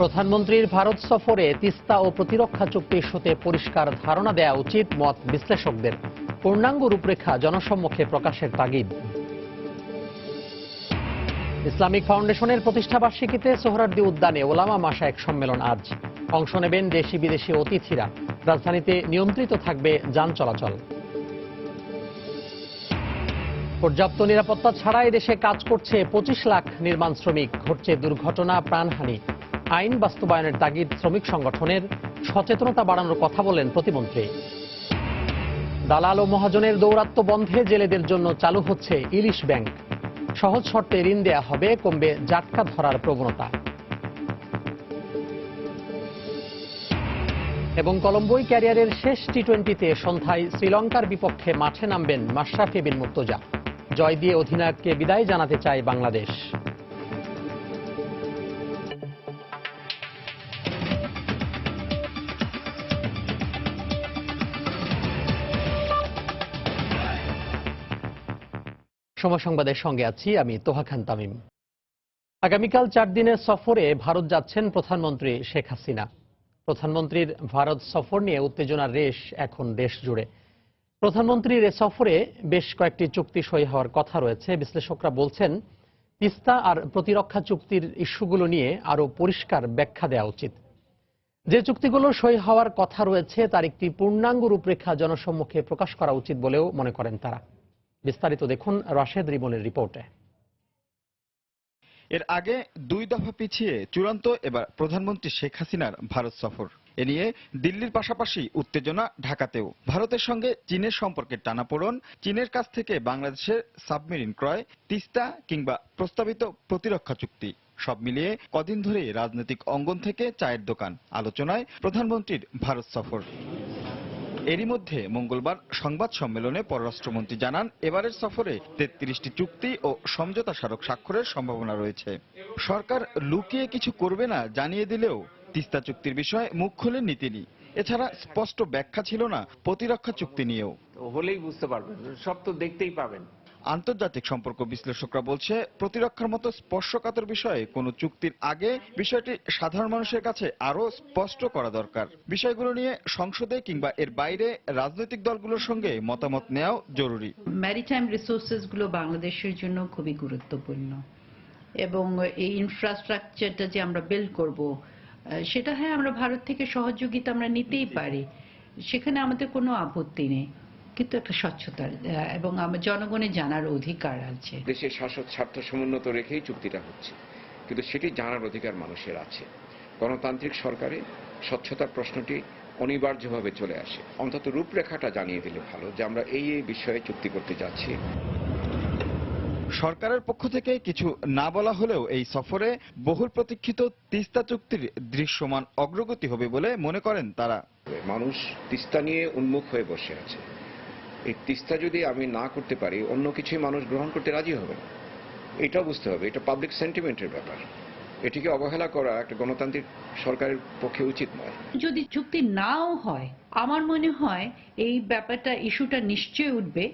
প্রধানমন্ত্রীর ভারত সফরে তিস্তা ও প্রতিরক্ষা চুক্তি ইস্যুতে পরিষ্কার ধারণা দেওয়া উচিত মত বিশ্লেষকদের। পূর্ণাঙ্গ রূপরেখা জনসম্মুখে প্রকাশের তাগিদ। ইসলামিক ফাউন্ডেশনের প্রতিষ্ঠাবার্ষিকীতে সোহরাওয়ার্দী উদ্যানে ওলামা মাশায়েখ সম্মেলন আজ। অংশ নেবেন দেশি বিদেশি অতিথিরা। রাজধানীতে নিয়ন্ত্রিত থাকবে যান চলাচল। পর্যাপ্ত নিরাপত্তা ছাড়াই দেশে কাজ করছে 25 লাখ নির্মাণ শ্রমিক। ঘটছে দুর্ঘটনা, প্রাণহানি। আইন বাস্তবায়নের তাগিদ শ্রমিক সংগঠনের। সচেতনতা বাড়ানোর কথা বলেন প্রতিমন্ত্রী। দালাল ও মহাজনের দৌরাত্ম্য বন্ধে জেলেদের জন্য চালু হচ্ছে ইলিশ ব্যাংক। সহজ শর্তে ঋণ দেয়া হবে, কমবে জাটকা ধরার প্রবণতা। এবং কলম্বোয় ক্যারিয়ারের শেষ টি-20তে সন্ধ্যায় শ্রীলঙ্কার বিপক্ষে মাঠে নামবেন মাশরাফি বিন মুর্তজা। জয় দিয়ে অধিনায়ককে বিদায় জানাতে চায় বাংলাদেশ। সময় সংবাদের সঙ্গে আছি আমি তোহা খান তামিম। আগামীকাল 4 দিনের সফরে ভারত যাচ্ছেন প্রধানমন্ত্রী শেখ হাসিনা। প্রধানমন্ত্রীর ভারত সফর নিয়ে উত্তেজনার রেশ এখন দেশ জুড়ে। প্রধানমন্ত্রীর এ সফরে বেশ কয়েকটি চুক্তি সই হওয়ার কথা রয়েছে। বিশ্লেষকরা বলছেন, তিস্তা আর প্রতিরক্ষা চুক্তির ইস্যুগুলো নিয়ে আরও পরিষ্কার ব্যাখ্যা দেওয়া উচিত। যে চুক্তিগুলো সই হওয়ার কথা রয়েছে তার একটি পূর্ণাঙ্গ রূপরেখা জনসম্মুখে প্রকাশ করা উচিত বলেও মনে করেন তারা। বিস্তারিত দেখুন রাশেদ রিমনের রিপোর্টে। এর আগে 2 দফা পিছিয়ে চূড়ান্ত এবার প্রধানমন্ত্রী শেখ হাসিনার ভারত সফর। এ নিয়ে দিল্লির পাশাপাশি উত্তেজনা ঢাকাতেও। ভারতের সঙ্গে চীনের সম্পর্কের টানাপোড়েন, চীনের কাছ থেকে বাংলাদেশের সাবমেরিন ক্রয়, তিস্তা কিংবা প্রস্তাবিত প্রতিরক্ষা চুক্তি, সব মিলিয়ে কদিন ধরে রাজনৈতিক অঙ্গন থেকে চায়ের দোকান আলোচনায় প্রধানমন্ত্রীর ভারত সফর। এরই মধ্যে মঙ্গলবার সংবাদ সম্মেলনে পররাষ্ট্রমন্ত্রী জানান, এবারের সফরে 33টি চুক্তি ও সমঝোতা স্মারক স্বাক্ষরের সম্ভাবনা রয়েছে। সরকার লুকিয়ে কিছু করবে না জানিয়ে দিলেও তিস্তা চুক্তির বিষয়ে মুখ খোলেননি তিনি। এছাড়া স্পষ্ট ব্যাখ্যা ছিল না প্রতিরক্ষা চুক্তি নিয়েও। হলেই বুঝতে পারবেন, সব তো দেখতেই পাবেন। আন্তর্জাতিক সম্পর্ক বিশ্লেষকরা বলছে, প্রতিরক্ষার মতো স্পর্শকাতর বিষয়ে কোনো চুক্তির আগে বিষয়টি সাধারণ মানুষের কাছে আরো স্পষ্ট করা দরকার। বিষয়গুলো নিয়ে সংসদে কিংবা এর বাইরে রাজনৈতিক দলগুলোর সঙ্গে মতামত নেওয়াও জরুরি। ম্যারিটাইম রিসোর্সেস গুলো বাংলাদেশের জন্য খুবই গুরুত্বপূর্ণ এবং এই ইনফ্রাস্ট্রাকচারটা যে আমরা বিল্ড করব সেটা আমরা ভারত থেকে সহযোগিতা আমরা নিতেই পারি, সেখানে আমাদের কোনো আপত্তি নেই, কিন্তু একটা স্বচ্ছতা এবং জনগণের জানার অধিকার আছে। দেশের শাসক স্বার্থ সমুন্নত রেখেই চুক্তিটা হচ্ছে, কিন্তু সেটি জানার অধিকার মানুষের আছে। গণতান্ত্রিক সরকারে স্বচ্ছতার প্রশ্নটি অনিবার্যভাবে চলে আসে। অন্তত রূপরেখাটা জানিয়ে দিলে ভালো যে আমরা এই বিষয়ে চুক্তি করতে যাচ্ছি। সরকারের পক্ষ থেকে কিছু না বলা হলেও এই সফরে বহুল প্রতীক্ষিত তিস্তা চুক্তির দৃশ্যমান অগ্রগতি হবে বলে মনে করেন তারা। মানুষ তিস্তা নিয়ে উন্মুখ হয়ে বসে আছে। এই তিস্তা যদি আমি না করতে পারি, অন্য কিছুই মানুষ গ্রহণ করতে রাজি হবে না। এটাও বুঝতে হবে, এটা পাবলিক সেন্টিমেন্টের ব্যাপার। এটিকে অবহেলা করা একটা গণতান্ত্রিক সরকারের পক্ষে উচিত নয়। যদি চুক্তি নাও হয়, আমার মনে হয় এই ব্যাপারটা ইস্যুটা নিশ্চয়ই উঠবে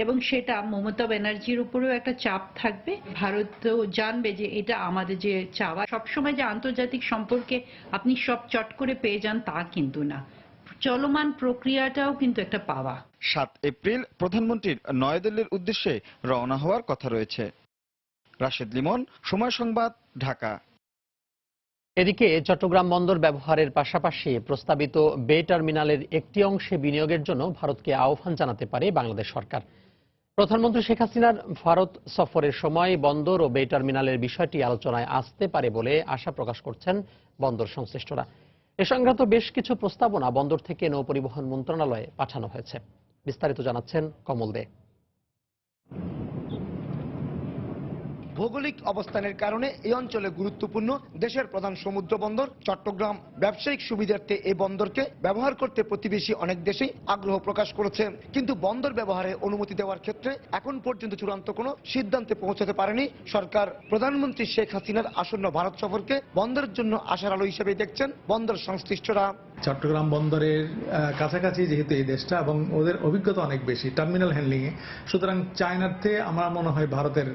এবং সেটা মমতা ব্যানার্জির উপরেও একটা চাপ থাকবে। ভারতও জানবে যে এটা আমাদের যে চাওয়া। সবসময় যে আন্তর্জাতিক সম্পর্কে আপনি সব চট করে পেয়ে যান তা কিন্তু না, চলমান প্রক্রিয়াটাও কিন্তু একটা পাওয়া। 7 এপ্রিল প্রধানমন্ত্রীর নয়াদিল্লির উদ্দেশ্যে রওনা হওয়ার কথা রয়েছে। রাশেদ লিমন, সময় সংবাদ, ঢাকা। এদিকে চট্টগ্রাম বন্দর ব্যবহারের পাশাপাশি প্রস্তাবিত বে টার্মিনালের একটি অংশে বিনিয়োগের জন্য ভারতকে আহ্বান জানাতে পারে বাংলাদেশ সরকার। প্রধানমন্ত্রী শেখ হাসিনার ভারত সফরের সময় বন্দর ও বে টার্মিনালের বিষয়টি আলোচনায় আসতে পারে বলে আশা প্রকাশ করছেন বন্দর সংশ্লিষ্টরা। এ সংক্রান্ত বেশ কিছু প্রস্তাবনা বন্দর থেকে নৌপরিবহন মন্ত্রণালয়ে পাঠানো হয়েছে। বিস্তারিত জানাচ্ছেন কমল দে। ভৌগোলিক অবস্থানের কারণে এই অঞ্চলে গুরুত্বপূর্ণ দেশের প্রধান সমুদ্র বন্দর চট্টগ্রাম। ব্যবসায়িক সুবিধার্থে এই বন্দরকে ব্যবহার করতে প্রতিবেশী অনেক দেশেই আগ্রহ প্রকাশ করেছে, কিন্তু বন্দর ব্যবহারে অনুমতি দেওয়ার ক্ষেত্রে এখন পর্যন্ত চূড়ান্ত কোনো সিদ্ধান্তে পৌঁছাতে পারেনি সরকার। প্রধানমন্ত্রী শেখ হাসিনার আসন্ন ভারত সফরকে বন্দরের জন্য আশার আলো হিসেবে দেখছেন বন্দর সংশ্লিষ্টরা। চট্টগ্রাম বন্দরের কাছাকাছি যেহেতু এই দেশটা এবং ওদের অভিজ্ঞতা অনেক বেশি টার্মিনাল হ্যান্ডলিংয়ে, সুতরাং চায়নাতে আমার মনে হয় ভারতের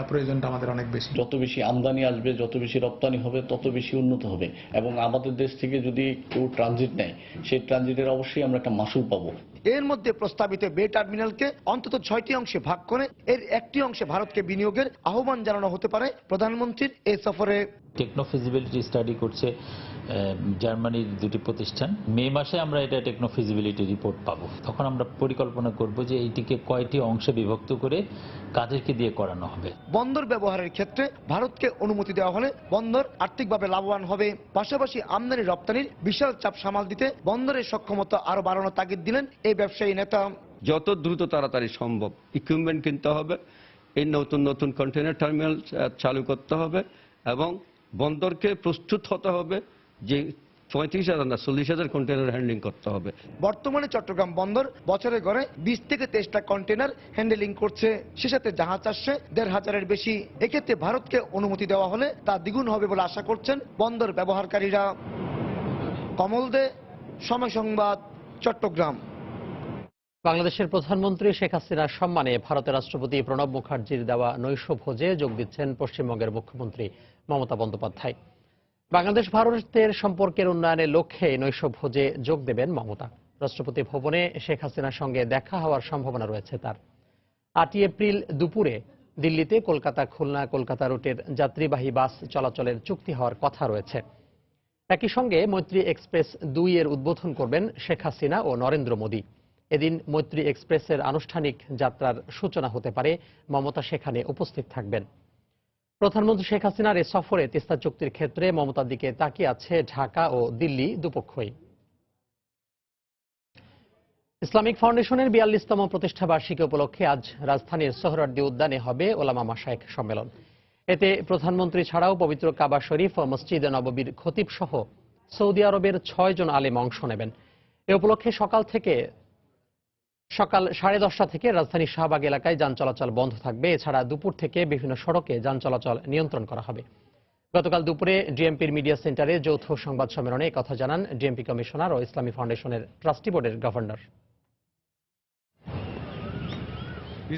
প্রয়োজনটা আমাদের অনেক বেশি। যত বেশি আমদানি আসবে, যত বেশি রপ্তানি হবে, তত বেশি উন্নত হবে। এবং আমাদের দেশ থেকে যদি কেউ ট্রানজিট নেয়, সেই ট্রানজিটের অবশ্যই আমরা একটা মাসুল পাবো। এর মধ্যে প্রস্তাবিত বে টার্মিনালকে অন্তত 6টি অংশে ভাগ করে এর একটি অংশে ভারতকে বিনিয়োগের আহ্বান জানানো হতে পারে প্রধানমন্ত্রীর এই সফরে। টেকনো ফিজিবিলিটি স্টাডি করছে জার্মানির দুটি প্রতিষ্ঠান। মে মাসে আমরা এটা টেকনো ফিজিবিলিটি রিপোর্ট পাবো। তখন আমরা পরিকল্পনা করব যে এইটিকে কয়টি অংশে বিভক্ত করে কাদেরকে দিয়ে করানো হবে। বন্দর ব্যবহারের ক্ষেত্রে ভারতকে অনুমতি দেওয়া হলে বন্দর আর্থিকভাবে লাভবান হবে। পাশাপাশি আমদানি রপ্তানির বিশাল চাপ সামাল দিতে বন্দরের সক্ষমতা আরো বাড়ানোর তাগিদ দিলেন এই ব্যবসায়ী নেতা। যত দ্রুত তাড়াতাড়ি সম্ভব ইকুইপমেন্ট কিনতে হবে, এই নতুন নতুন কন্টেনার টার্মিনাল চালু করতে হবে এবং বন্দরকে প্রস্তুত হতে হবে যে 35,000 না 40,000 কন্টেনার হ্যান্ডলিং করতে হবে। বর্তমানে চট্টগ্রাম বন্দর বছরে গড়ে 20 থেকে 23টা কন্টেনার হ্যান্ডেলিং করছে, সে সাথে জাহাজ আসছে 1,500-এর বেশি। এক্ষেত্রে ভারতকে অনুমতি দেওয়া হলে তা দ্বিগুণ হবে বলে আশা করছেন বন্দর ব্যবহারকারীরা। কমল দে, সময় সংবাদ, চট্টগ্রাম। বাংলাদেশের প্রধানমন্ত্রী শেখ হাসিনার সম্মানে ভারতের রাষ্ট্রপতি প্রণব মুখার্জির দেওয়া নৈশ ভোজে যোগ দিচ্ছেন পশ্চিমবঙ্গের মুখ্যমন্ত্রী মমতা বন্দ্যোপাধ্যায়। বাংলাদেশ ভারতের সম্পর্কের উন্নয়নের লক্ষ্যে নৈশ ভোজে যোগ দেবেন মমতা। রাষ্ট্রপতি ভবনে শেখ হাসিনার সঙ্গে দেখা হওয়ার সম্ভাবনা রয়েছে তার। 8 এপ্রিল দুপুরে দিল্লিতে কলকাতা খুলনা কলকাতা রুটের যাত্রীবাহী বাস চলাচলের চুক্তি হওয়ার কথা রয়েছে। একই সঙ্গে মৈত্রী এক্সপ্রেস 2 এর উদ্বোধন করবেন শেখ হাসিনা ও নরেন্দ্র মোদী। এদিন মৈত্রী এক্সপ্রেসের আনুষ্ঠানিক যাত্রার সূচনা হতে পারে, মমতা সেখানে উপস্থিত থাকবেন। প্রধানমন্ত্রী শেখ হাসিনার এ সফরে তিস্তা চুক্তির ক্ষেত্রে মমতার দিকে তাকিয়ে আছে ঢাকা ও দিল্লি দুপক্ষই। ইসলামিক ফাউন্ডেশনের 42তম প্রতিষ্ঠা বার্ষিকী উপলক্ষে আজ রাজধানীর সোহরাওয়ার্দী উদ্যানে হবে ওলামা মাশায়েখ সম্মেলন। এতে প্রধানমন্ত্রী ছাড়াও পবিত্র কাবা শরীফ ও মসজিদে নববীর খতিব সহ সৌদি আরবের 6 জন আলেম অংশ নেবেন। এ উপলক্ষে সকাল 10:30 থেকে রাজধানীর শাহবাগ এলাকায় যান চলাচল বন্ধ থাকবে। এছাড়া দুপুর থেকে বিভিন্ন সড়কে যান চলাচল নিয়ন্ত্রণ করা হবে। গতকাল দুপুরে ডিএমপির মিডিয়া সেন্টারে যৌথ সংবাদ সম্মেলনে একথা জানান ডিএমপি কমিশনার ও ইসলামী ফাউন্ডেশনের ট্রাস্টি বোর্ডের গভর্নর।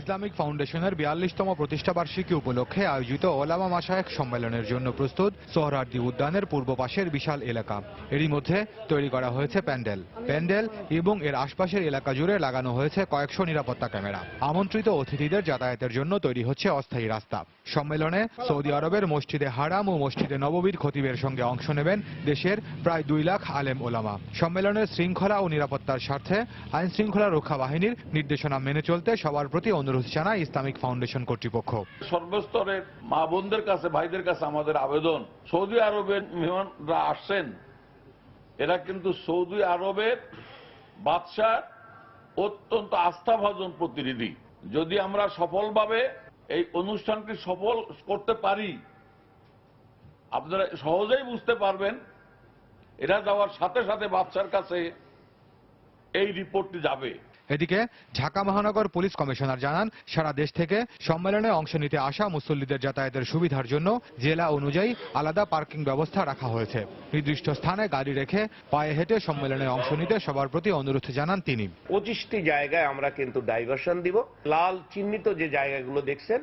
ইসলামিক ফাউন্ডেশনের 42তম প্রতিষ্ঠাবার্ষিকী উপলক্ষে আয়োজিত ওলামা মাশায়েখ সম্মেলনের জন্য প্রস্তুত সোহরাওয়ার্দী উদ্যানের পূর্ব পাশের বিশাল এলাকা। এরই মধ্যে তৈরি করা হয়েছে প্যান্ডেল এবং এর আশপাশের এলাকা জুড়ে লাগানো হয়েছে কয়েকশো নিরাপত্তা ক্যামেরা। আমন্ত্রিত অতিথিদের যাতায়াতের জন্য তৈরি হচ্ছে অস্থায়ী রাস্তা। সম্মেলনে সৌদি আরবের মসজিদে হারাম ও মসজিদে নববীর খতিবের সঙ্গে অংশ নেবেন দেশের প্রায় 2 লাখ আলেম ওলামা। সম্মেলনের শৃঙ্খলা ও নিরাপত্তার স্বার্থে আইন শৃঙ্খলা রক্ষা বাহিনীর নির্দেশনা মেনে চলতে সবার প্রতি অনুরোধ জানায় ইসলামিক ফাউন্ডেশন কর্তৃপক্ষ। সর্বস্তরের মা বোনদের কাছে, ভাইদের কাছে আমাদের আবেদন, সৌদি আরবের মেহমানরা আসছেন, এরা কিন্তু সৌদি আরবের বাদশাহ অত্যন্ত আস্থাভাজন প্রতিনিধি। যদি আমরা সফলভাবে এই অনুষ্ঠানটি সফল করতে পারি, আপনারা সহজেই বুঝতে পারবেন এরা যাওয়ার সাথে সাথে বাদশার কাছে এই রিপোর্টটি যাবে। এদিকে ঢাকা মহানগর পুলিশ কমিশনার জানান, সারা দেশ থেকে সম্মেলনে অংশ নিতে আসা মুসল্লিদের যাতায়াতের সুবিধার জন্য জেলা অনুযায়ী আলাদা পার্কিং ব্যবস্থা রাখা হয়েছে। নির্দিষ্ট স্থানে গাড়ি রেখে পায়ে হেঁটে সম্মেলনে অংশ নিতে সবার প্রতি অনুরোধ জানান তিনি। 25টি জায়গায় আমরা কিন্তু ডাইভারশন দিব। লাল চিহ্নিত যে জায়গাগুলো দেখছেন,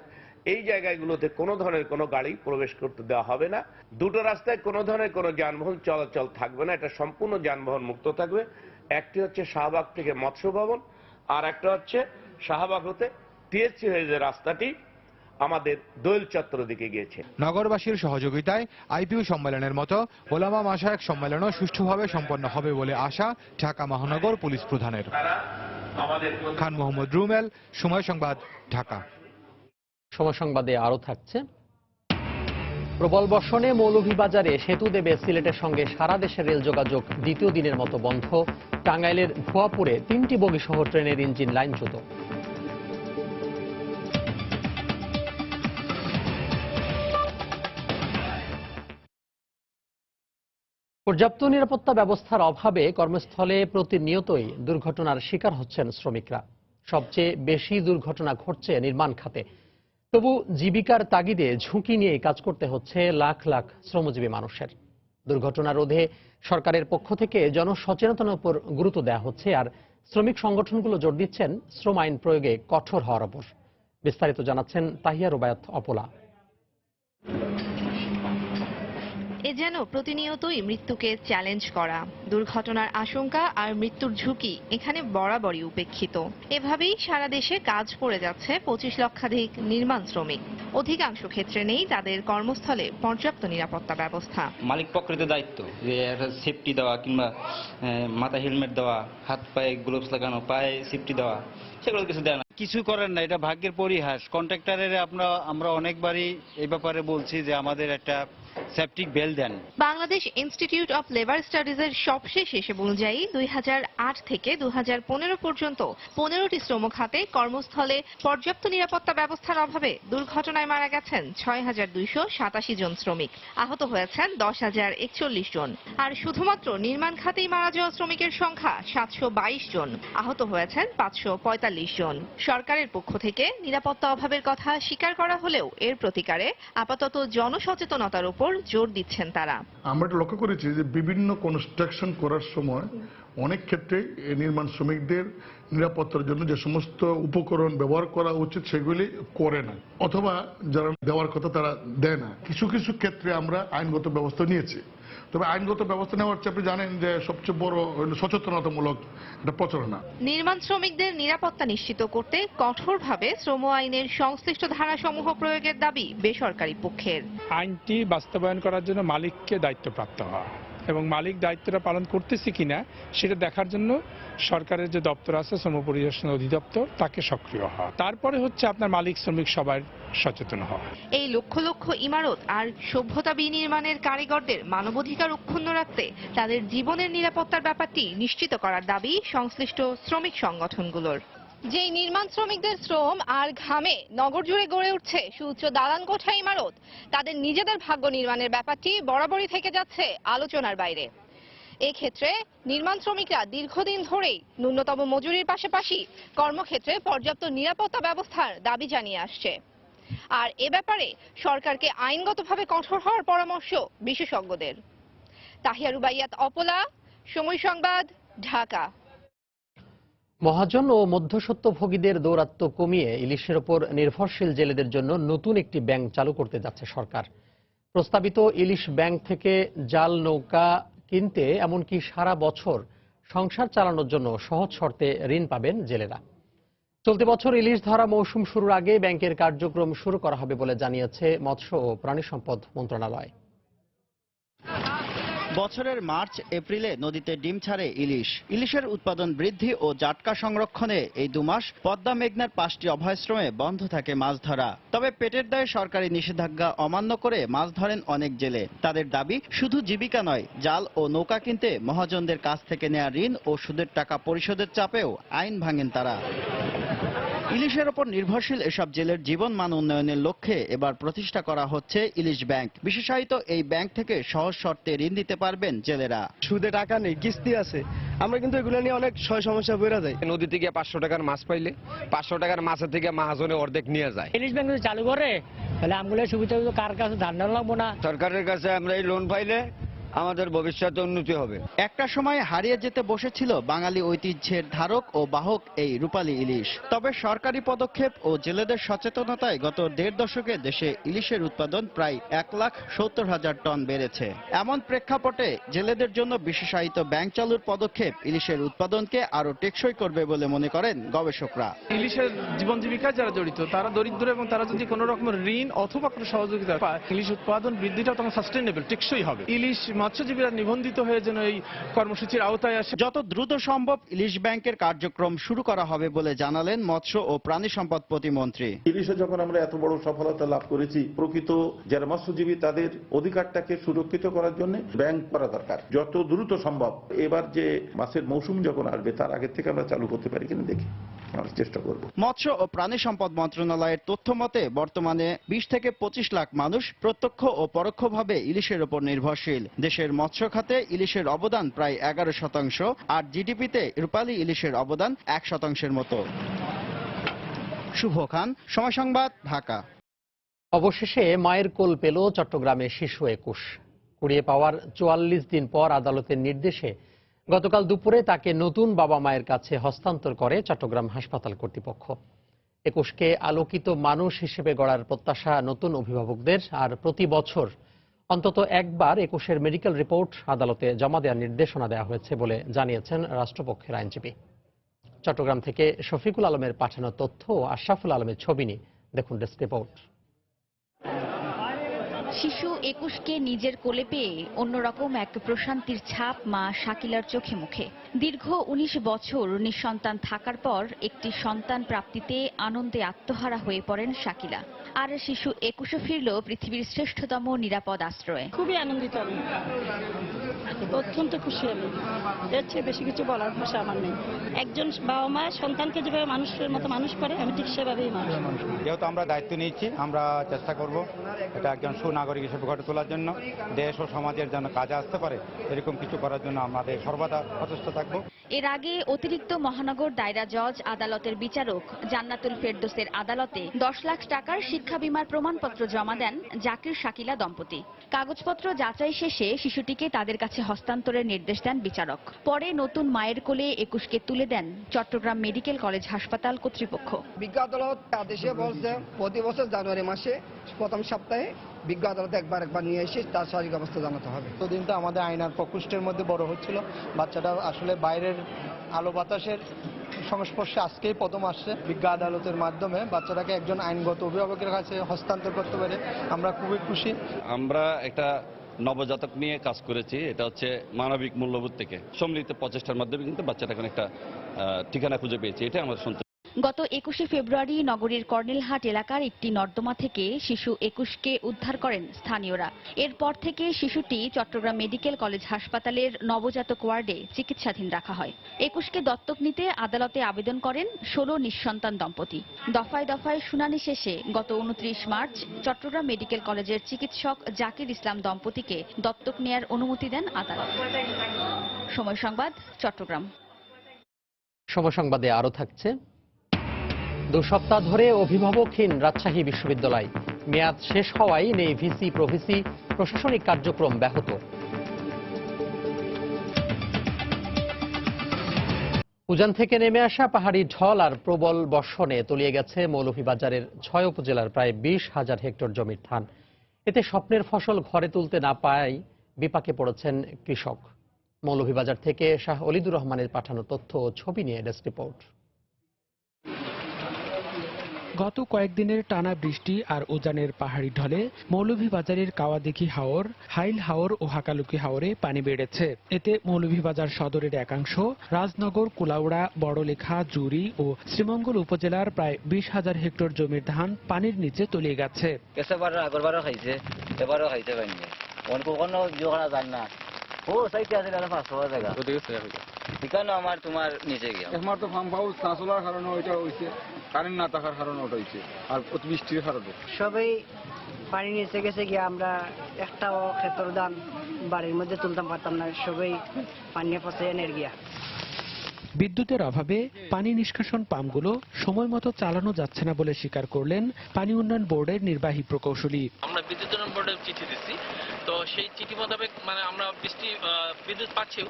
এই জায়গাগুলোতে কোনো ধরনের কোনো গাড়ি প্রবেশ করতে দেওয়া হবে না। দুটো রাস্তায় কোনো ধরনের কোনো যানবাহন চলাচল থাকবে না, এটা সম্পূর্ণ যানবাহন মুক্ত থাকবে। একটি হচ্ছে শাহবাগ থেকে মৎস্য ভবন, আর একটা হচ্ছে শাহবাগ হতে টিএসসি হয়ে যে রাস্তাটি আমাদের দোয়েল চত্বর দিকে গিয়েছে। নগরবাসীর সহযোগিতায় আইপিইউ সম্মেলনের মতো ওলামা মাশায়েখ সম্মেলনও সুষ্ঠুভাবে সম্পন্ন হবে বলে আশা ঢাকা মহানগর পুলিশ প্রধানের। খান মোহাম্মদ রুমেল, সময় সংবাদ, ঢাকা। সময় সংবাদে আরও থাকছে, প্রবল বর্ষণে মৌলভীবাজারে সেতু দেবে সিলেটের সঙ্গে সারা দেশের রেল যোগাযোগ দ্বিতীয় দিনের মতো বন্ধ। টাঙ্গাইলের ভুয়াপুরে 3টি বগি সহ ট্রেনের ইঞ্জিন লাইনচ্যুত। পর্যাপ্ত নিরাপত্তা ব্যবস্থার অভাবে কর্মস্থলে প্রতিনিয়তই দুর্ঘটনার শিকার হচ্ছেন শ্রমিকরা। সবচেয়ে বেশি দুর্ঘটনা ঘটছে নির্মাণ খাতে। তবু জীবিকার তাগিদে ঝুঁকি নিয়ে কাজ করতে হচ্ছে লাখ লাখ শ্রমজীবী মানুষের। দুর্ঘটনা রোধে সরকারের পক্ষ থেকে জনসচেতনতার উপর গুরুত্ব দেওয়া হচ্ছে, আর শ্রমিক সংগঠনগুলো জোর দিচ্ছেন শ্রম আইন প্রয়োগে কঠোর হওয়ার ওপর। বিস্তারিত জানাচ্ছেন তাহিয়া রুবায়াত অপলা। এ যেন প্রতিনিয়তই মৃত্যুকে চ্যালেঞ্জ করা। দুর্ঘটনার আশঙ্কা আর মৃত্যুর ঝুঁকি এখানে বরাবরই উপেক্ষিত। এভাবেই সারা দেশে কাজ করে যাচ্ছে 25 লক্ষাধিক নির্মাণ শ্রমিক। অধিকাংশ ক্ষেত্রে নেই তাদের কর্মস্থলে পর্যাপ্ত নিরাপত্তা ব্যবস্থা। মালিক পক্ষের দায়িত্ব যে সেফটি দেওয়া, কিংবা মাথায় হেলমেট দেওয়া, হাত পায়ে গ্লোভস লাগানো, পায়ে সেফটি দেওয়া, সেগুলো কিছু দেয় না। কিছু করেন না, এটা ভাগ্যের পরিহাস। কন্ট্রাক্টরের আমরা অনেকবারই এই ব্যাপারে বলছি যে আমাদের একটা সেফটি বেল্ট দেন। বাংলাদেশ ইনস্টিটিউট অফ লেবার স্টাডিজের সবশেষ হিসেব অনুযায়ী 2008 থেকে 2015 পর্যন্ত 15টি শ্রম খাতে কর্মস্থলে পর্যাপ্ত নিরাপত্তা ব্যবস্থার অভাবে দুর্ঘটনায় মারা গেছেন 6,287 জন শ্রমিক, আহত হয়েছেন 10,041 জন। আর শুধুমাত্র নির্মাণ খাতেই মারা যাওয়া শ্রমিকের সংখ্যা 722 জন, আহত হয়েছেন 545 জন। সরকারের পক্ষ থেকে নিরাপত্তা অভাবের কথা স্বীকার করা হলেও এর প্রতিকারে আপাতত জনসচেতনতার উপর জোর দিচ্ছেন তারা। আমরা এটা লক্ষ্য করেছি যে বিভিন্ন কনস্ট্রাকশন করার সময় অনেক ক্ষেত্রে নির্মাণ শ্রমিকদের নিরাপত্তার জন্য যে সমস্ত উপকরণ ব্যবহার করা উচিত সেগুলি করে না, অথবা যারা দেওয়ার কথা তারা দেয় না। কিছু কিছু ক্ষেত্রে আমরা আইনগত ব্যবস্থা নিয়েছি। তবে আইনগত ব্যবস্থা নেওয়ার চেয়ে আপনি জানেন যে সবচেয়ে বড় সচেতনতামূলক একটা প্রচারণা। নির্মাণ শ্রমিকদের নিরাপত্তা নিশ্চিত করতে কঠোরভাবে শ্রম আইনের সংশ্লিষ্ট ধারাসমূহ প্রয়োগের দাবি বেসরকারি পক্ষের। আইনটি বাস্তবায়ন করার জন্য মালিককে দায়িত্বপ্রাপ্ত হওয়া এবং মালিক দায়িত্বটা পালন করতেছে কিনা সেটা দেখার জন্য সরকারের যে দপ্তর আছে, শ্রম পরিদর্শন অধিদপ্তর, তাকে সক্রিয় হওয়া। তারপরে হচ্ছে আপনার মালিক শ্রমিক সবাই সচেতন হওয়া। এই লক্ষ লক্ষ ইমারত আর সভ্যতা বিনির্মাণের কারিগরদের মানবাধিকার অক্ষুণ্ণ রাখতে তাদের জীবনের নিরাপত্তার ব্যাপারটি নিশ্চিত করার দাবি সংশ্লিষ্ট শ্রমিক সংগঠনগুলোর। যেই নির্মাণ শ্রমিকদের শ্রম আর ঘামে নগর জুড়ে গড়ে উঠছে সুউচ্চ দালান কোঠা ইমারত, তাদের নিজেদের ভাগ্য নির্মাণের ব্যাপারটি বরাবরই থেকে যাচ্ছে আলোচনার বাইরে। এক্ষেত্রে নির্মাণ শ্রমিকরা দীর্ঘদিন ধরেই ন্যূনতম মজুরির পাশাপাশি কর্মক্ষেত্রে পর্যাপ্ত নিরাপত্তা ব্যবস্থার দাবি জানিয়ে আসছে। আর এ ব্যাপারে সরকারকে আইনগতভাবে কঠোর হওয়ার পরামর্শ বিশেষজ্ঞদের। তাহিয়া রুবাইয়াত অপলা, সময় সংবাদ, ঢাকা। মহাজন ও মধ্যস্বত্বভোগীদের দৌরাত্ম্য কমিয়ে ইলিশের ওপর নির্ভরশীল জেলেদের জন্য নতুন একটি ব্যাংক চালু করতে যাচ্ছে সরকার। প্রস্তাবিত ইলিশ ব্যাংক থেকে জাল নৌকা কিনতে এমনকি সারা বছর সংসার চালানোর জন্য সহজ শর্তে ঋণ পাবেন জেলেরা। চলতি বছর ইলিশ ধরা মৌসুম শুরুর আগে ব্যাংকের কার্যক্রম শুরু করা হবে বলে জানিয়েছে মৎস্য ও প্রাণী সম্পদ মন্ত্রণালয়। বছরের মার্চ এপ্রিলে নদীতে ডিম ছাড়ে ইলিশ। ইলিশের উৎপাদন বৃদ্ধি ও জাটকা সংরক্ষণে এই 2 মাস পদ্মা মেঘনার 5টি অভয়াশ্রমে বন্ধ থাকে মাছ ধরা। তবে পেটের দায়ে সরকারি নিষেধাজ্ঞা অমান্য করে মাছ ধরেন অনেক জেলে। তাদের দাবি, শুধু জীবিকা নয়, জাল ও নৌকা কিনতে মহাজনদের কাছ থেকে নেওয়া ঋণ ও সুদের টাকা পরিশোধের চাপেও আইন ভাঙেন তারা। ইলিশের ওপর নির্ভরশীল এসব জেলের জীবন মান উন্নয়নের লক্ষ্যে এবার প্রতিষ্ঠা করা হচ্ছে ইলিশ ব্যাংক। বিশেষায়িত এই ব্যাংক থেকে সহজ শর্তে ঋণ দিতে পারবেন জেলেরা। সুদে টাকা নেই, কিস্তি আছে, আমরা কিন্তু এগুলো নিয়ে অনেক সমস্যা বেড়ে যায়। নদী থেকে 500 টাকার মাছ পাইলে 500 টাকার মাছের থেকে মাহাজনে অর্ধেক নিয়ে যায়। ইলিশ ব্যাংক যদি চালু করে তাহলে আমগুলো সুবিধা কার কাছে ধার নেওয়া লাগবো না। সরকারের কাছে আমরা এই লোন পাইলে আমাদের ভবিষ্যতে উন্নতি হবে। একটা সময় হারিয়ে যেতে বসেছিল বাঙালি ঐতিহ্যের ধারক ও বাহক এই রূপালী ইলিশ। তবে সরকারি পদক্ষেপ ও জেলেদের সচেতনতায় গত 1.5 দশকে দেশে ইলিশের উৎপাদন প্রায় 1,70,000 টন বেড়েছে। এমন প্রেক্ষাপটে জেলেদের জন্য বিশেষায়িত ব্যাংক চালুর পদক্ষেপ ইলিশের উৎপাদনকে আরো টেকসই করবে বলে মনে করেন গবেষকরা। ইলিশের জীবন জীবিকায় যারা জড়িত তারা দরিদ্র এবং তারা যদি কোনো রকমের ঋণ অথবা কোনো সহযোগিতা পায়, ইলিশ উৎপাদন বৃদ্ধিটা তখন সাস্টেইনেবল, টেকসই হবে। ইলিশ মৎস্যজীবীরা নিবন্ধিত হয়ে যেন এই কর্মসূচির আওতায় আসে। যত দ্রুত সম্ভব ইলিশ ব্যাংকের কার্যক্রম শুরু করা হবে বলে জানালেন মৎস্য ও প্রাণী সম্পদ প্রতিমন্ত্রী। ইলিশে যখন আমরা এত বড় সফলতা লাভ করেছি, প্রকৃত যারা মৎস্যজীবী তাদের অধিকারটাকে সুরক্ষিত করার জন্য ব্যাংক করা দরকার যত দ্রুত সম্ভব। এবার যে মাছের মৌসুম যখন আসবে তার আগে থেকে আমরা চালু করতে পারি কিনা দেখি, আমরা চেষ্টা করব। মৎস্য ও প্রাণী সম্পদ মন্ত্রণালয়ের তথ্য মতে বর্তমানে 20 থেকে 25 লাখ মানুষ প্রত্যক্ষ ও পরোক্ষভাবে ইলিশের উপর নির্ভরশীল। দেশের মৎস্য খাতে ইলিশের অবদান প্রায় 11%, আর জিডিপিতে রূপালী ইলিশের অবদান 1% মতো। শুভ খান, সময় সংবাদ, ঢাকা। অবশেষে মায়ের কোল পেল চট্টগ্রামের শিশু 21। কুড়িয়ে পাওয়ার ৪৪ দিন পর আদালতের নির্দেশে গতকাল দুপুরে তাকে নতুন বাবা মায়ের কাছে হস্তান্তর করে চট্টগ্রাম হাসপাতাল কর্তৃপক্ষ। একুশকে আলোকিত মানুষ হিসেবে গড়ার প্রত্যাশা নতুন অভিভাবকদের, আর প্রতি বছর অন্তত একবার একুশের মেডিকেল রিপোর্ট আদালতে জমা দেওয়ার নির্দেশনা দেওয়া হয়েছে বলে জানিয়েছেন রাষ্ট্রপক্ষের আইনজীবী। চট্টগ্রাম থেকে শফিকুল আলমের পাঠানো তথ্য ও আশরাফুল আলমের ছবি নিয়ে দেখুন ডেস্ক রিপোর্ট। শিশু একুশকে নিজের কোলে পেয়ে অন্যরকম এক প্রশান্তির ছাপ মা শাকিলার চোখে মুখে। দীর্ঘ ১৯ বছর নিঃসন্তান থাকার পর একটি সন্তান প্রাপ্তিতে আনন্দে আত্মহারা হয়ে পড়েন শাকিলা। আর শিশু একুশে ফিরল পৃথিবীর শ্রেষ্ঠতম নিরাপদ আশ্রয়ে। খুবই আনন্দিত আমি, অত্যন্ত খুশি আমি। এর চেয়ে বেশি কিছু বলার ভাষা আমার নেই। একজন বাবা মা সন্তানকে যেভাবে মানুষের মতো মানুষ করে, আমি ঠিক সেভাবেই মানুষ। যেহেতু আমরা দায়িত্ব নিয়েছি, আমরা চেষ্টা করব এটা একজন সুনাগরিক হিসেবে গড়ে তোলার জন্য, দেশ ও সমাজের জন্য কাজে আসতে পারে এরকম কিছু করার জন্য আমাদের সর্বদা সচেষ্ট থাকব। এর আগে অতিরিক্ত মহানগর দায়রা জজ আদালতের বিচারক জান্নাতুল ফেরদৌসের আদালতে ১০ লাখ টাকার শিক্ষা বীমার প্রমাণপত্র জমা দেন জাকির শাকিলা দম্পতি। কাগজপত্র যাচাই শেষে শিশুটিকে তাদের কাছে হস্তান্তরের নির্দেশ দেন বিচারক। পরে নতুন মায়ের কোলে একুশকে তুলে দেন চট্টগ্রাম মেডিকেল কলেজ হাসপাতাল কর্তৃপক্ষ। বিজ্ঞ আদালত আদেশে বলছে প্রতি বছর জানুয়ারি মাসে প্রথম সপ্তাহে বিজ্ঞ আদালতে একবার নিয়ে এসে তার শারীরিক অবস্থা জানাতে হবে। দিনটা আমাদের আয়নার প্রকোষ্ঠের মধ্যে বড় হচ্ছিল। বাচ্চাটা আসলে বাইরের আলো বাতাসের সংস্পর্শে আজকেই প্রথম আসছে। বিজ্ঞ আদালতের মাধ্যমে বাচ্চাটাকে একজন আইনগত অভিভাবকের কাছে হস্তান্তর করতে পেরে আমরা খুবই খুশি। আমরা একটা নবজাতক নিয়ে কাজ করেছি, এটা হচ্ছে মানবিক মূল্যবোধ থেকে সম্মিলিত প্রচেষ্টার মাধ্যমে কিন্তু বাচ্চাটা এখন একটা ঠিকানা খুঁজে পেয়েছে, এটা আমাদের সন্তোষ। গত ২১শে ফেব্রুয়ারি নগরীর কর্নেলহাট এলাকার একটি নর্দমা থেকে শিশু একুশকে উদ্ধার করেন স্থানীয়রা। এরপর থেকে শিশুটি চট্টগ্রাম মেডিকেল কলেজ হাসপাতালের নবজাতক ওয়ার্ডে চিকিৎসাধীন রাখা হয়। একুশকে দত্তক নিতে আদালতে আবেদন করেন ১৬ নিঃসন্তান দম্পতি। দফায় দফায় শুনানি শেষে গত ২৯ মার্চ চট্টগ্রাম মেডিকেল কলেজের চিকিৎসক জাকির ইসলাম দম্পতিকে দত্তক নেয়ার অনুমতি দেন আদালত। সময় সংবাদ, চট্টগ্রাম। সময় সংবাদে আরো থাকছে, ২ সপ্তাহ ধরে অভিভাবকহীন রাজশাহী বিশ্ববিদ্যালয়, মেয়াদ শেষ হওয়ায় নেই ভিসি প্রভিসি, প্রশাসনিক কার্যক্রম ব্যাহত। উজান থেকে নেমে আসা পাহাড়ি ঢল আর প্রবল বর্ষণে তলিয়ে গেছে মৌলভীবাজারের ৬ উপজেলার প্রায় ২০,০০০ হেক্টর জমির ধান। এতে স্বপ্নের ফসল ঘরে তুলতে না পারায় বিপাকে পড়েছেন কৃষক। মৌলভীবাজার থেকে শাহ অলিদুর রহমানের পাঠানো তথ্য ও ছবি নিয়ে ডেস্ক রিপোর্ট। গত কয়েকদিনের টানা বৃষ্টি আর উজানের পাহাড়ি ঢলে মৌলভীবাজারের কাওয়াদিঘি হাওর, হাইল হাওর ও হাকালুকি হাওরে পানি বেড়েছে। এতে মৌলভীবাজার সদরের একাংশ, রাজনগর, কুলাউড়া, বড়লেখা, জুরি ও শ্রীমঙ্গল উপজেলার প্রায় ২০,০০০ হেক্টর জমির ধান পানির নিচে তলিয়ে গেছে। আগরবারও খাইছে, এবারও খাইছে পানি, কোনো জোগাড়া যায় না। ও সাইতে আছে ৫০০ জায়গা এখানে আমার তোমার নিচে গিয়ে আমার তো ফার্ম হাউস না চলার কারণে ওইটা হয়েছে, কারেন্ট না থাকার কারণে ওটা হয়েছে, আর অতিবৃষ্টির কারণে সবাই পানি নিচে গেছে গিয়ে আমরা একটাও ক্ষেত্র ধান বাড়ির মধ্যে তুলতে পারতাম না, সবাই পানি পচে এনে গিয়া। বিদ্যুতের অভাবে পানি নিষ্কাশন পাম্পগুলো সময় মতো চালানো যাচ্ছে না বলে স্বীকার করলেন পানি উন্নয়ন বোর্ডের নির্বাহী প্রকৌশলী। আমরা বিদ্যুৎ উন্নয়ন বোর্ডে চিঠি দিচ্ছি, তো সেই চিঠি মোতাবেক আমরা বিদ্যুৎ পাচ্ছিও,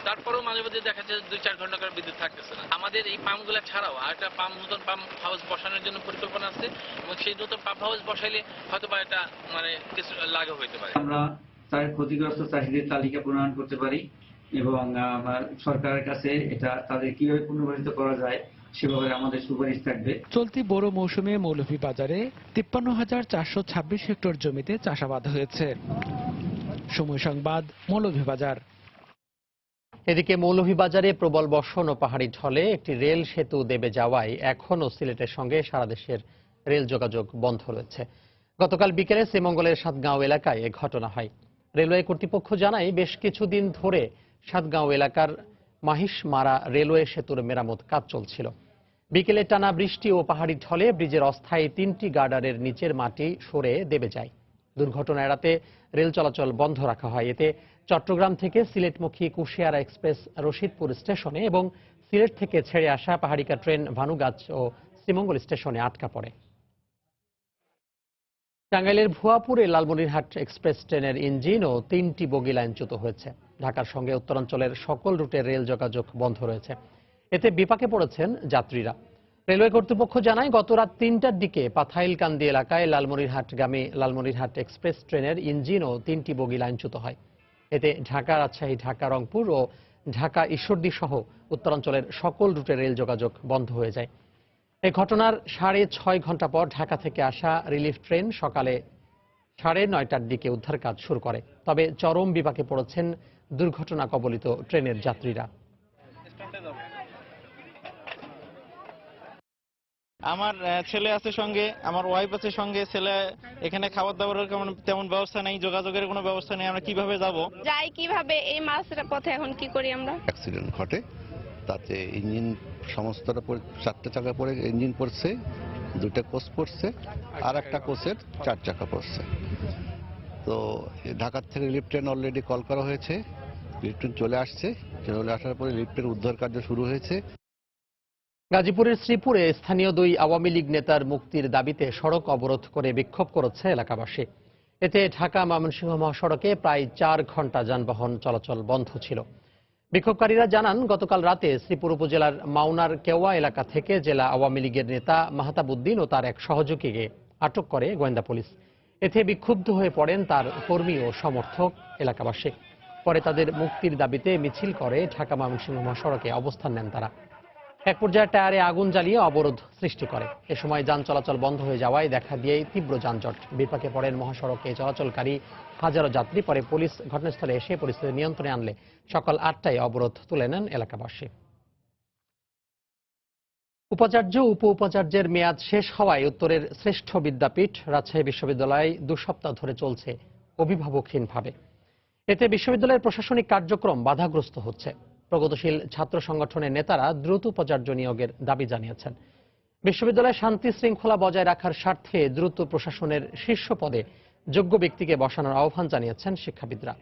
তারপরেও মাঝে মাঝে দেখা যাচ্ছে ২-৪ ঘন্টা করে বিদ্যুৎ থাকতেছে না। আমাদের এই পাম্পগুলো ছাড়াও আর একটা নতুন পাম্প হাউস বসানোর জন্য পরিকল্পনা আছে, এবং সেই নতুন পাম্প হাউস বসাইলে হয়তো বা এটা কিছু লাঘব হইতে পারে। আমরা ক্ষতিগ্রস্ত চাষিদের তালিকা প্রণয়ন করতে পারি এবং সরকারের কাছে এটা তাদের কিভাবে পুনর্বাসিত করা যায় সেভাবে আমাদের সুপারিশ থাকবে। চলতি বোরো মৌসুমে মৌলভীবাজারে ৫৩,৪২৬ হেক্টর জমিতে চাষাবাদ হয়েছে। সময় সংবাদ, মৌলভীবাজার। এদিকে মৌলভীবাজারে প্রবল বর্ষণ ও পাহাড়ি ঢলে একটি রেল সেতু দেবে যাওয়ায় এখনও সিলেটের সঙ্গে সারা দেশের রেল যোগাযোগ বন্ধ রয়েছে। গতকাল বিকেলে শ্রীমঙ্গলের সাতগাঁও এলাকায় এ ঘটনা হয়। রেলওয়ে কর্তৃপক্ষ জানায় বেশ কিছুদিন ধরে সাতগাঁও এলাকার মাহিষমারা রেলওয়ে সেতুর মেরামত কাজ চলছিল। বিকেলে টানা বৃষ্টি ও পাহাড়ি ঢলে ব্রিজের অস্থায়ী ৩টি গার্ডারের নিচের মাটি সরে দেবে যায়। দুর্ঘটনা এড়াতে রেল চলাচল বন্ধ রাখা হয়। এতে চট্টগ্রাম থেকে সিলেটমুখী কুশিয়ারা এক্সপ্রেস রশিদপুর স্টেশনে এবং সিলেট থেকে ছেড়ে আসা পাহাড়িকা ট্রেন ভানুগাছ ও শ্রীমঙ্গল স্টেশনে আটকা পড়ে। টাঙ্গাইলের ভুয়াপুরে লালমনিরহাট এক্সপ্রেস ট্রেনের ইঞ্জিন ও 3টি বগি লাইনচ্যুত হয়েছে। ঢাকার সঙ্গে উত্তরাঞ্চলের সকল রুটে রেল যোগাযোগ বন্ধ রয়েছে। এতে বিপাকে পড়েছেন যাত্রীরা। রেলওয়ে কর্তৃপক্ষ জানায়, গত রাত 3টার দিকে পাথাইলকান্দি এলাকায় লালমনিরহাটগামী লালমনিরহাট এক্সপ্রেস ট্রেনের ইঞ্জিন ও 3টি বগি লাইনচ্যুত হয়। এতে ঢাকা, রাজশাহী, ঢাকা, রংপুর ও ঢাকা ঈশ্বরদী সহ উত্তরাঞ্চলের সকল রুটে রেল যোগাযোগ বন্ধ হয়ে যায়। এই ঘটনার 6.5 ঘন্টা পর ঢাকা থেকে আসা রিলিফ ট্রেন সকালে 9:30টার দিকে উদ্ধার কাজ শুরু করে। তবে চরম বিপাকে পড়েছেন দুর্ঘটনা কবলিত ট্রেনের যাত্রীরা। আমার ছেলে আছে সঙ্গে, আমার ওয়াইফ আছে সঙ্গে। ছেলে এখানে খাবার দাবারের তেমন ব্যবস্থা নেই, যোগাযোগের কোনো ব্যবস্থা নেই। আমরা কিভাবে যাব, যাই কিভাবে? এই মাঝের পথে এখন কি করি আমরা? অ্যাক্সিডেন্ট ঘটে, তাতে ইঞ্জিন সমস্তটা 4টে চাকা পড়ে, ইঞ্জিন পড়ছে, 2টা কোচ পড়ছে, আর একটা কোচের 4 চাকা পড়ছে। তো ঢাকার থেকে রিলিফ ট্রেন অলরেডি কল করা হয়েছে, রিলিফ ট্রেন চলে আসছে। চলে আসার পরে রিলিফ ট্রেন উদ্ধার কার্য শুরু হয়েছে। গাজীপুরের শ্রীপুরে স্থানীয় 2 আওয়ামী লীগ নেতার মুক্তির দাবিতে সড়ক অবরোধ করে বিক্ষোভ করেছে এলাকাবাসী। এতে ঢাকা ময়মনসিংহ মহাসড়কে প্রায় 4 ঘন্টা যানবাহন চলাচল বন্ধ ছিল। বিক্ষোভকারীরা জানান, গতকাল রাতে শ্রীপুর উপজেলার মাওনার কেওয়া এলাকা থেকে জেলা আওয়ামী লীগের নেতা মাহতাবউদ্দিন ও তার এক সহযোগীকে আটক করে গোয়েন্দা পুলিশ। এতে বিক্ষুব্ধ হয়ে পড়েন তার কর্মী ও সমর্থক এলাকাবাসী। পরে তাদের মুক্তির দাবিতে মিছিল করে ঢাকা ময়মনসিংহ মহাসড়কে অবস্থান নেন তারা। এক পর্যায়ে টায়ারে আগুন জ্বালিয়ে অবরোধ সৃষ্টি করে। এ সময় যান চলাচল বন্ধ হয়ে যাওয়ায় দেখা দিয়ে তীব্র যানজট। বিপাকে পড়েন মহাসড়কে চলাচলকারী হাজারো যাত্রী। পরে পুলিশ ঘটনাস্থলে এসে পরিস্থিতি নিয়ন্ত্রণে আনলে সকাল 8টায় অবরোধ তুলে নেন এলাকাবাসী। উপাচার্য, উপ উপাচার্যের মেয়াদ শেষ হওয়ায় উত্তরের শ্রেষ্ঠ বিদ্যাপীঠ রাজশাহী বিশ্ববিদ্যালয় 2 সপ্তাহ ধরে চলছে অভিভাবকহীনভাবে। এতে বিশ্ববিদ্যালয়ের প্রশাসনিক কার্যক্রম বাধাগ্রস্ত হচ্ছে। প্রগতিশীল ছাত্র সংগঠনের নেতারা দ্রুত উপাচার্য নিয়োগের দাবি জানিয়েছেন। বিশ্ববিদ্যালয়ে শান্তি শৃঙ্খলা বজায় রাখার স্বার্থে দ্রুত প্রশাসনের শীর্ষ পদে যোগ্য ব্যক্তিকে বসানোর আহ্বান জানিয়েছেন শিক্ষাবিদরা।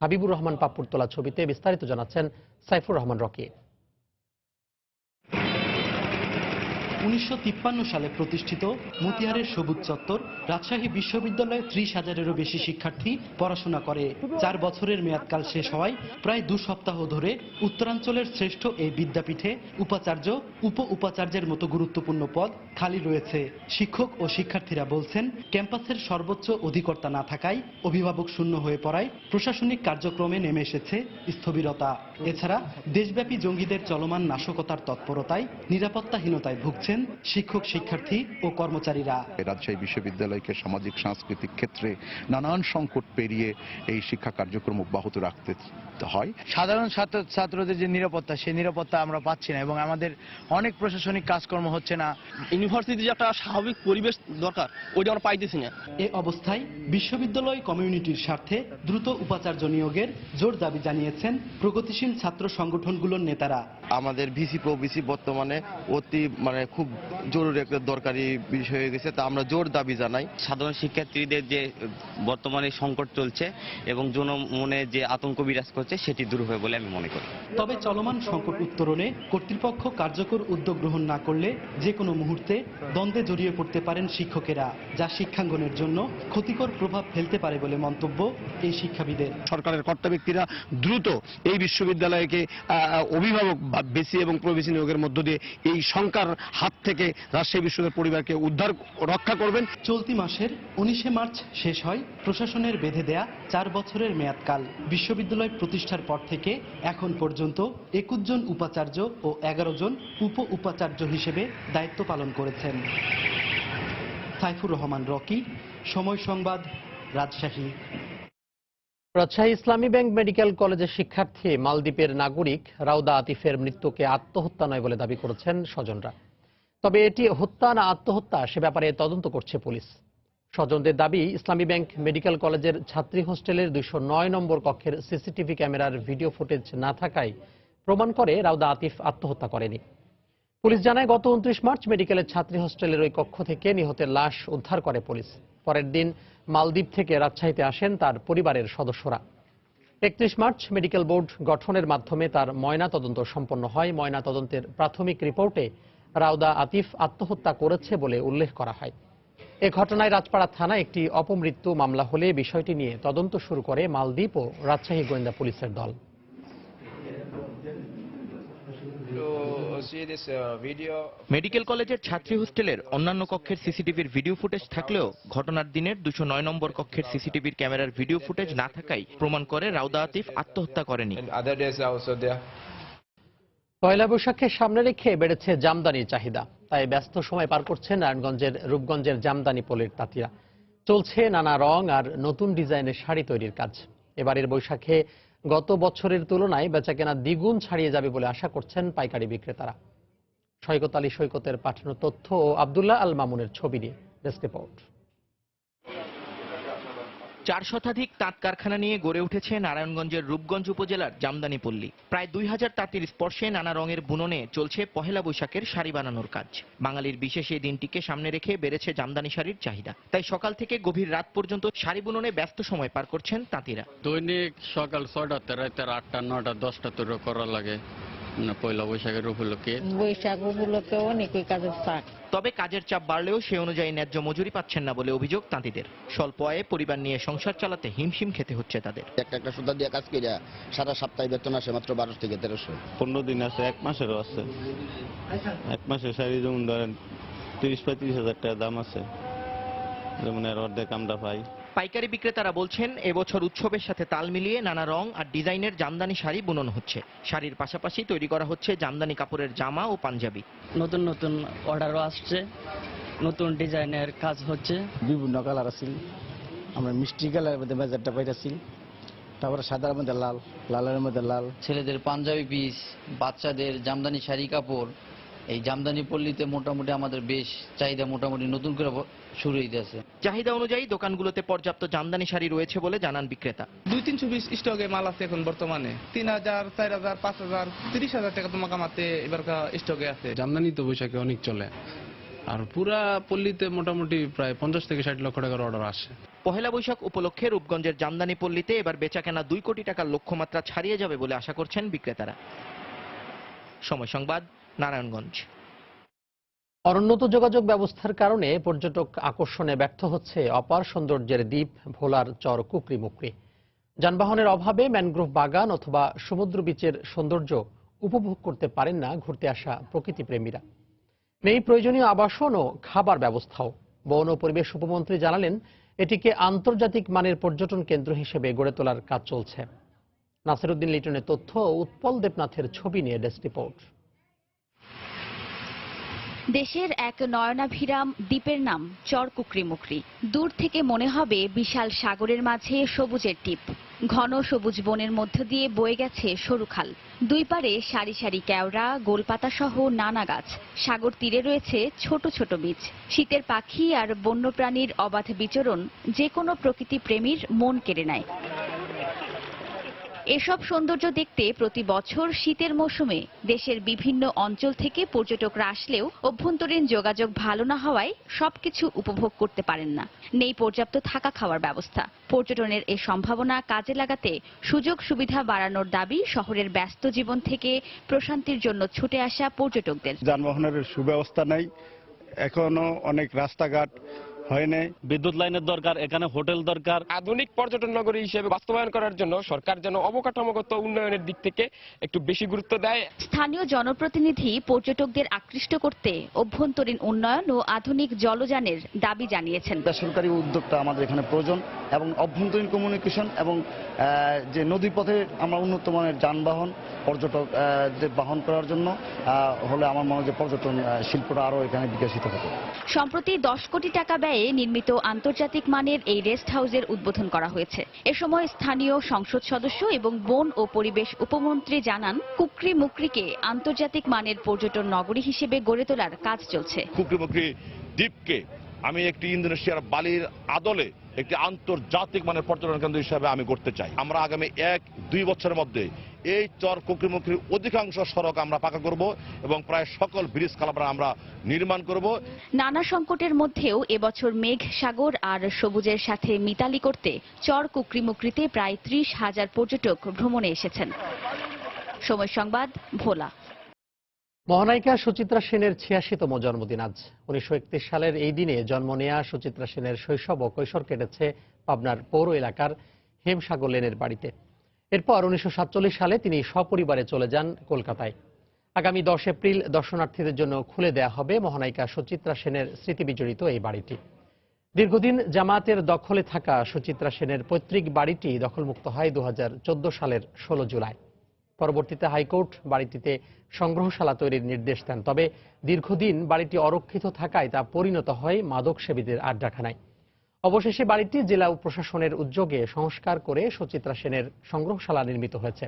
হাবিবুর রহমান পাপ্পুর তোলা ছবিতে বিস্তারিত জানাচ্ছেন সাইফুর রহমান রকি। 1953 সালে প্রতিষ্ঠিত মতিহারের সবুজ চত্বর রাজশাহী বিশ্ববিদ্যালয়ে 30,000-এরও বেশি শিক্ষার্থী পড়াশোনা করে। 4 বছরের মেয়াদকাল শেষ হওয়ায় প্রায় 2 সপ্তাহ ধরে উত্তরাঞ্চলের শ্রেষ্ঠ এই বিদ্যাপীঠে উপাচার্য, উপ উপাচার্যের মতো গুরুত্বপূর্ণ পদ খালি রয়েছে। শিক্ষক ও শিক্ষার্থীরা বলছেন, ক্যাম্পাসের সর্বোচ্চ অধিকর্তা না থাকায় অভিভাবক শূন্য হয়ে পড়ায় প্রশাসনিক কার্যক্রমে নেমে এসেছে স্থবিরতা। এছাড়া দেশব্যাপী জঙ্গিদের চলমান নাশকতার তৎপরতায় নিরাপত্তাহীনতায় ভুগছে শিক্ষক, শিক্ষার্থী ও কর্মচারীরা। রাজশাহী বিশ্ববিদ্যালয়কে সামাজিক সাংস্কৃতিক ক্ষেত্রে নানান সংকট পেরিয়ে এই শিক্ষা কার্যক্রম অব্যাহত রাখতে হয়। সাধারণ ছাত্রদের যে নিরাপত্তা, সেই নিরাপত্তা আমরা পাচ্ছি না এবং আমাদের অনেক প্রশাসনিক কাজকর্ম হচ্ছে না। ইউনিভার্সিটির যে একটা স্বাভাবিক পরিবেশ দরকার, ওইটা আমরা পাইতেছি না। এ অবস্থায় বিশ্ববিদ্যালয় কমিউনিটির স্বার্থে দ্রুত উপাচার্য নিয়োগের জোর দাবি জানিয়েছেন প্রগতিশীল ছাত্র সংগঠনগুলোর নেতারা। আমাদের ভিসি প্রভিসি বর্তমানে অতি খুব জরুরি একটা দরকারি বিষয় হয়ে গেছে, তা আমরা জোর দাবি জানাই। সাধারণ শিক্ষার্থীদের যে বর্তমানে সংকট চলছে এবং জনমনে যে আতঙ্ক বিরাজ করছে, সেটি দূর হবে বলে আমি মনে করি। তবে চলমান সংকট উত্তরণে কর্তৃপক্ষ কার্যকর উদ্যোগ গ্রহণ না করলে যে কোনো মুহূর্তে দ্বন্দ্বে জড়িয়ে পড়তে পারেন শিক্ষকেরা, যা শিক্ষাঙ্গনের জন্য ক্ষতিকর প্রভাব ফেলতে পারে বলে মন্তব্য এই শিক্ষাবিদের। সরকারের কর্তা ব্যক্তিরা দ্রুত এই বিশ্ববিদ্যালয়কে অভিভাবক বেসি এবং প্রবেশী নিয়োগের মধ্য দিয়ে এই শঙ্কার হাত থেকে রাজশাহী বিশ্ববিদ্যালয়ের পরিবারকে উদ্ধার রক্ষা করবেন। চলতি মাসের 19শে মার্চ শেষ হয় প্রশাসনের বেঁধে দেয়া 4 বছরের মেয়াদকাল। বিশ্ববিদ্যালয় প্রতিষ্ঠার পর থেকে এখন পর্যন্ত 21 জন উপাচার্য ও 11 জন উপ উপাচার্য হিসেবে দায়িত্ব পালন করেছেন। সাইফুর রহমান রকি, সময় সংবাদ, রাজশাহী। রাজশাহী ইসলামী ব্যাংক মেডিকেল কলেজের শিক্ষার্থী মালদ্বীপের নাগরিক রাউদা আতিফের মৃত্যুকে আত্মহত্যা নয় বলে দাবি করেছেন স্বজনরা। তবে এটি হত্যা না আত্মহত্যা সে ব্যাপারে তদন্ত করছে পুলিশ। স্বজনদের দাবি, ইসলামী ব্যাংক মেডিকেল কলেজের ছাত্রী হোস্টেলের 209 নম্বর কক্ষের সিসিটিভি ক্যামেরার ভিডিও ফুটেজ না থাকায় প্রমাণ করে রাউদা আতিফ আত্মহত্যা করেনি। পুলিশ জানায়, গত 29 মার্চ মেডিকেলের ছাত্রী হোস্টেলের ওই কক্ষ থেকে নিহতের লাশ উদ্ধার করে পুলিশ। পরের দিন মালদ্বীপ থেকে রাজশাহীতে আসেন তার পরিবারের সদস্যরা। 31 মার্চ মেডিকেল বোর্ড গঠনের মাধ্যমে তার ময়না তদন্ত সম্পন্ন হয়। ময়না তদন্তের প্রাথমিক রিপোর্টে রাউদা আতিফ আত্মহত্যা করেছে বলে উল্লেখ করা হয়। এ ঘটনায় রাজপাড়া থানায় একটি অপমৃত্যু মামলা হলে বিষয়টি নিয়ে তদন্ত শুরু করে মালদ্বীপ ও রাজশাহী গোয়েন্দা পুলিশের দল। মেডিকেল কলেজের ছাত্রী হোস্টেলের অন্যান্য কক্ষের সিসিটিভির ভিডিও ফুটেজ থাকলেও ঘটনার দিনের 209 নম্বর কক্ষের সিসিটিভির ক্যামেরার ভিডিও ফুটেজ না থাকাই প্রমাণ করে রাউদা আতিফ আত্মহত্যা করেনি। পয়লা বৈশাখকে সামনে রেখে বেড়েছে জামদানির চাহিদা, তাই ব্যস্ত সময় পার করছেন নারায়ণগঞ্জের রূপগঞ্জের জামদানি পল্লীর তাঁতিরা। চলছে নানা রং আর নতুন ডিজাইনের শাড়ি তৈরির কাজ। এবারের বৈশাখে গত বছরের তুলনায় বেচাকেনা দ্বিগুণ ছাড়িয়ে যাবে বলে আশা করছেন পাইকারি বিক্রেতারা। সৈকত আলী সৈকতের পাঠানো তথ্য ও আব্দুল্লাহ আল মামুনের ছবি নিয়ে ডেস্ক রিপোর্ট। 4 শতাধিক তাঁত কারখানা নিয়ে গড়ে উঠেছে নারায়ণগঞ্জের রূপগঞ্জ উপজেলার জামদানি পল্লী। প্রায় 2000 তাঁতির স্পর্শে নানা রঙের বুননে চলছে পহেলা বৈশাখের শাড়ি বানানোর কাজ। বাঙালির বিশেষ এই দিনটিকে সামনে রেখে বেড়েছে জামদানি শাড়ির চাহিদা, তাই সকাল থেকে গভীর রাত পর্যন্ত শাড়ি বুননে ব্যস্ত সময় পার করছেন তাঁতিরা। দৈনিক সকাল 6টা রাতের 8টা 9টা 10টা তৈরি করা লাগে পয়লা বৈশাখের উপলক্ষে। বৈশাখ উপলক্ষে অনেকই কাজের চাপ, তবে কাজের চাপ বাড়লেও সে অনুযায়ী ন্যায্য মজুরি পাচ্ছেন না বলে অভিযোগ তাঁতিদের। স্বল্প আয়ে পরিবার নিয়ে সংসার চালাতে হিমশিম খেতে হচ্ছে তাদের। একটা সুতা দিয়ে কাজ করে সারা সপ্তাহে বেতন আসে মাত্র 12 থেকে 1300। 15 দিন আছে, 1 মাসেরও আছে। 1 মাসের শাড়ি যেমন ধরেন 30-35 হাজার টাকা দাম আছে, যেমন এর অর্ধেক আমরা পাই। পাইকারি বিক্রেতারা বলছেন এবছর উৎসবের সাথে তাল মিলিয়ে নানা রং আর ডিজাইনের জামদানি শাড়ি বুনন হচ্ছে। শাড়ির পাশাপাশি তৈরি করা হচ্ছে জামদানি কাপড়ের জামা ও পাঞ্জাবি। নতুন নতুন অর্ডারও আসছে, নতুন ডিজাইনের কাজ হচ্ছে। বিভিন্ন কালার আছে, আমরা মিষ্টি কালারের মধ্যে মেজারটা পাইতেছি, তারপরে সাদার মধ্যে লাল, লালের মধ্যে লাল। ছেলেদের পাঞ্জাবি পিস, বাচ্চাদের জামদানি শাড়ি কাপড়, এই জামদানি পল্লীতে মোটামুটি আমাদের বেশ চাহিদা মোটামুটি নতুন করে শুরু হইতেছে। চাহিদা অনুযায়ী দোকানগুলোতে পর্যাপ্ত জামদানি শাড়ি রয়েছে বলে জানান বিক্রেতা। 200-300 পিস স্টকে মাল আছে এখন বর্তমানে। 3000, 4000, 5000, 30,000 টাকা তোমাকে আমাতে এবার স্টকে আছে। জামদানি তো বৈশাখে অনেক চলে, আর পুরা পল্লীতে মোটামুটি প্রায় 50 থেকে 60 লক্ষ টাকার অর্ডার আসে। পহেলা বৈশাখ উপলক্ষে রূপগঞ্জের জামদানি পল্লীতে এবার বেচাকেনা 2 কোটি টাকার লক্ষ্যমাত্রা ছাড়িয়ে যাবে বলে আশা করছেন বিক্রেতারা। সময় সংবাদ, নারায়ণগঞ্জ। অনুন্নত যোগাযোগ ব্যবস্থার কারণে পর্যটক আকর্ষণে ব্যর্থ হচ্ছে অপার সৌন্দর্যের দ্বীপ ভোলার চর কুকরিমুকরি। যানবাহনের অভাবে ম্যানগ্রোভ বাগান অথবা সমুদ্র বিচের সৌন্দর্য উপভোগ করতে পারেন না ঘুরতে আসা প্রকৃতিপ্রেমীরা। নেই প্রয়োজনীয় আবাসন ও খাবার ব্যবস্থাও। বন ও পরিবেশ উপমন্ত্রী জানালেন, এটিকে আন্তর্জাতিক মানের পর্যটন কেন্দ্র হিসেবে গড়ে তোলার কাজ চলছে। নাসিরউদ্দিন লিটনের তথ্য ও উৎপল দেবনাথের ছবি নিয়ে ডেস্ক রিপোর্ট। দেশের এক নয়নাভিরাম দ্বীপের নাম চর কুকরিমুকরি। দূর থেকে মনে হবে বিশাল সাগরের মাঝে সবুজের টিপ। ঘন সবুজ বনের মধ্য দিয়ে বয়ে গেছে সরু খাল। দুই পারে সারি সারি কেওড়া, গোলপাতা সহ নানা গাছ। সাগর তীরে রয়েছে ছোট ছোট বীচ। শীতের পাখি আর বন্যপ্রাণীর অবাধ বিচরণ যে কোনো প্রকৃতি প্রেমীর মন কেড়ে নেয়। এসব সৌন্দর্য দেখতে প্রতি বছর শীতের মৌসুমে দেশের বিভিন্ন অঞ্চল থেকে পর্যটকরা আসলেও অভ্যন্তরীণ যোগাযোগ ভালো না হওয়ায় সবকিছু উপভোগ করতে পারেন না। নেই পর্যাপ্ত থাকা খাওয়ার ব্যবস্থা। পর্যটনের এই সম্ভাবনা কাজে লাগাতে সুযোগ সুবিধা বাড়ানোর দাবি শহরের ব্যস্ত জীবন থেকে প্রশান্তির জন্য ছুটে আসা পর্যটকদের। যানবাহনের সুব্যবস্থা নেই, এখনো অনেক রাস্তাঘাট হয় নাই, বিদ্যুৎ লাইনের দরকার, এখানে হোটেল দরকার। আধুনিক পর্যটন নগরী হিসেবে বাস্তবায়ন করার জন্য সরকার যেন অবকাঠামোগত উন্নয়নের দিক থেকে একটু বেশি গুরুত্ব দেয়। স্থানীয় জনপ্রতিনিধি পর্যটকদের আকৃষ্ট করতে অভ্যন্তরীণ উন্নয়ন ও আধুনিক জলযানের দাবি জানিয়েছেন। সরকারি উদ্যোগটা আমাদের এখানে প্রয়োজন এবং অভ্যন্তরীণ কমিউনিকেশন এবং যে নদীপথে আমরা উন্নত মানের যানবাহন পর্যটক বাহন করার জন্য হলে আমার মনে হয় যে পর্যটন শিল্পটা আরো এখানে বিকশিত হবে। সম্প্রতি 10 কোটি টাকা ব্যয়ে নির্মিত আন্তর্জাতিক মানের এই রেস্ট হাউসের উদ্বোধন করা হয়েছে। এ সময় স্থানীয় সংসদ সদস্য এবং বন ও পরিবেশ উপমন্ত্রী জানান, কুকরিমুকরিকে আন্তর্জাতিক মানের পর্যটন নগরী হিসেবে গড়ে তোলার কাজ চলছে। কুকরিমুকরি দ্বীপকে আমি একটি ইন্দোনেশিয়ার বালির আদলে একটি আন্তর্জাতিক মানের পর্যটন কেন্দ্র হিসেবে আমি করতে চাই। আমরা আগামী 1-2 বছরের মধ্যে এই চর কুকরিমুকরির অধিকাংশ সড়ক আমরা পাকা করব এবং প্রায় সকল ব্রিজ কালভার্ট আমরা নির্মাণ করব। নানা সংকটের মধ্যেও এবছর মেঘ সাগর আর সবুজের সাথে মিতালি করতে চর কুকরিমুকরিতে প্রায় 30,000 পর্যটক ভ্রমণে এসেছেন। সময় সংবাদ, ভোলা। মহানায়িকা সুচিত্রা সেনের ৮৬তম জন্মদিন আজ। ১৯৩১ সালের এই দিনে জন্ম নেয়া সুচিত্রা সেনের শৈশব ও কৈশোর কেটেছে পাবনার পৌর এলাকার হেমসাগর লেনের বাড়িতে। এরপর ১৯৪৭ সালে তিনি সপরিবারে চলে যান কলকাতায়। আগামী ১০ এপ্রিল দর্শনার্থীদের জন্য খুলে দেয়া হবে মহানায়িকা সুচিত্রা সেনের স্মৃতিবিজড়িত এই বাড়িটি। দীর্ঘদিন জামায়াতের দখলে থাকা সুচিত্রা সেনের পৈতৃক বাড়িটি দখলমুক্ত হয় ২০১৪ সালের ১৬ জুলাই। পরবর্তীতে হাইকোর্ট বাড়িটিতে সংগ্রহশালা তৈরির নির্দেশ দেন। তবে দীর্ঘদিন বাড়িটি অরক্ষিত থাকায় তা পরিণত হয় মাদক সেবীদের আড্ডাখানায়। অবশেষে বাড়িটি জেলা প্রশাসনের উদ্যোগে সংস্কার করে সুচিত্রা সেনের সংগ্রহশালা নির্মিত হয়েছে।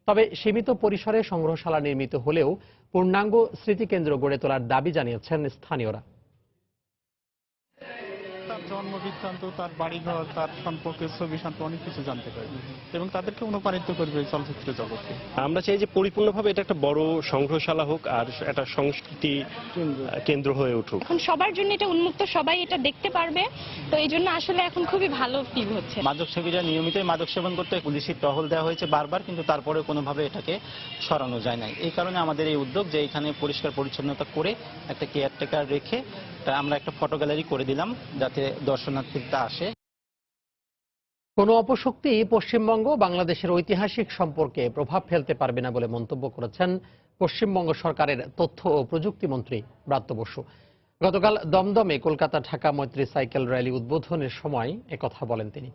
তবে সীমিত পরিসরে সংগ্রহশালা নির্মিত হলেও পূর্ণাঙ্গ স্মৃতিকেন্দ্র গড়ে তোলার দাবি জানিয়েছেন স্থানীয়রা। তার জন্ম বৃত্তান্ত, তার বাড়িঘর, তার সম্পর্কে ছবি সম্পর্কে অনেক কিছু জানতে পারবে এবং তাদেরকে অনুপ্রাণিত করবে চলচ্চিত্র জগতে। আমরা চাই যে পরিপূর্ণভাবে এটা একটা বড় সংগ্রহশালা হোক আর একটা সংস্কৃতি কেন্দ্র হয়ে উঠুক। এখন সবার জন্য এটা উন্মুক্ত, সবাই এটা দেখতে পারবে, তো এই জন্য আসলে এখন খুবই ভালো ফিল হচ্ছে। মাদক সেবীরা নিয়মিতই মাদক সেবন করতে পুলিশের টহল দেওয়া হয়েছে বারবার, কিন্তু তারপরে কোনোভাবে এটাকে সরানো যায় না। এই কারণে আমাদের এই উদ্যোগ যে এখানে পরিষ্কার পরিচ্ছন্নতা করে একটা কেয়ারটেকার রেখে আমরা একটা ফটো গ্যালারি করে দিলাম যাতে দর্শনার্থীরা আসে। কোনো অপশক্তি পশ্চিমবঙ্গ বাংলাদেশের ঐতিহাসিক সম্পর্কে প্রভাব ফেলতে পারবে না বলে মন্তব্য করেছেন পশ্চিমবঙ্গ সরকারের তথ্য ও প্রযুক্তি মন্ত্রী ব্রাত্য বসু। গতকাল দমদমে কলকাতা ঢাকা মৈত্রী সাইকেল র্যালি উদ্বোধনের সময় একথা বলেন তিনি।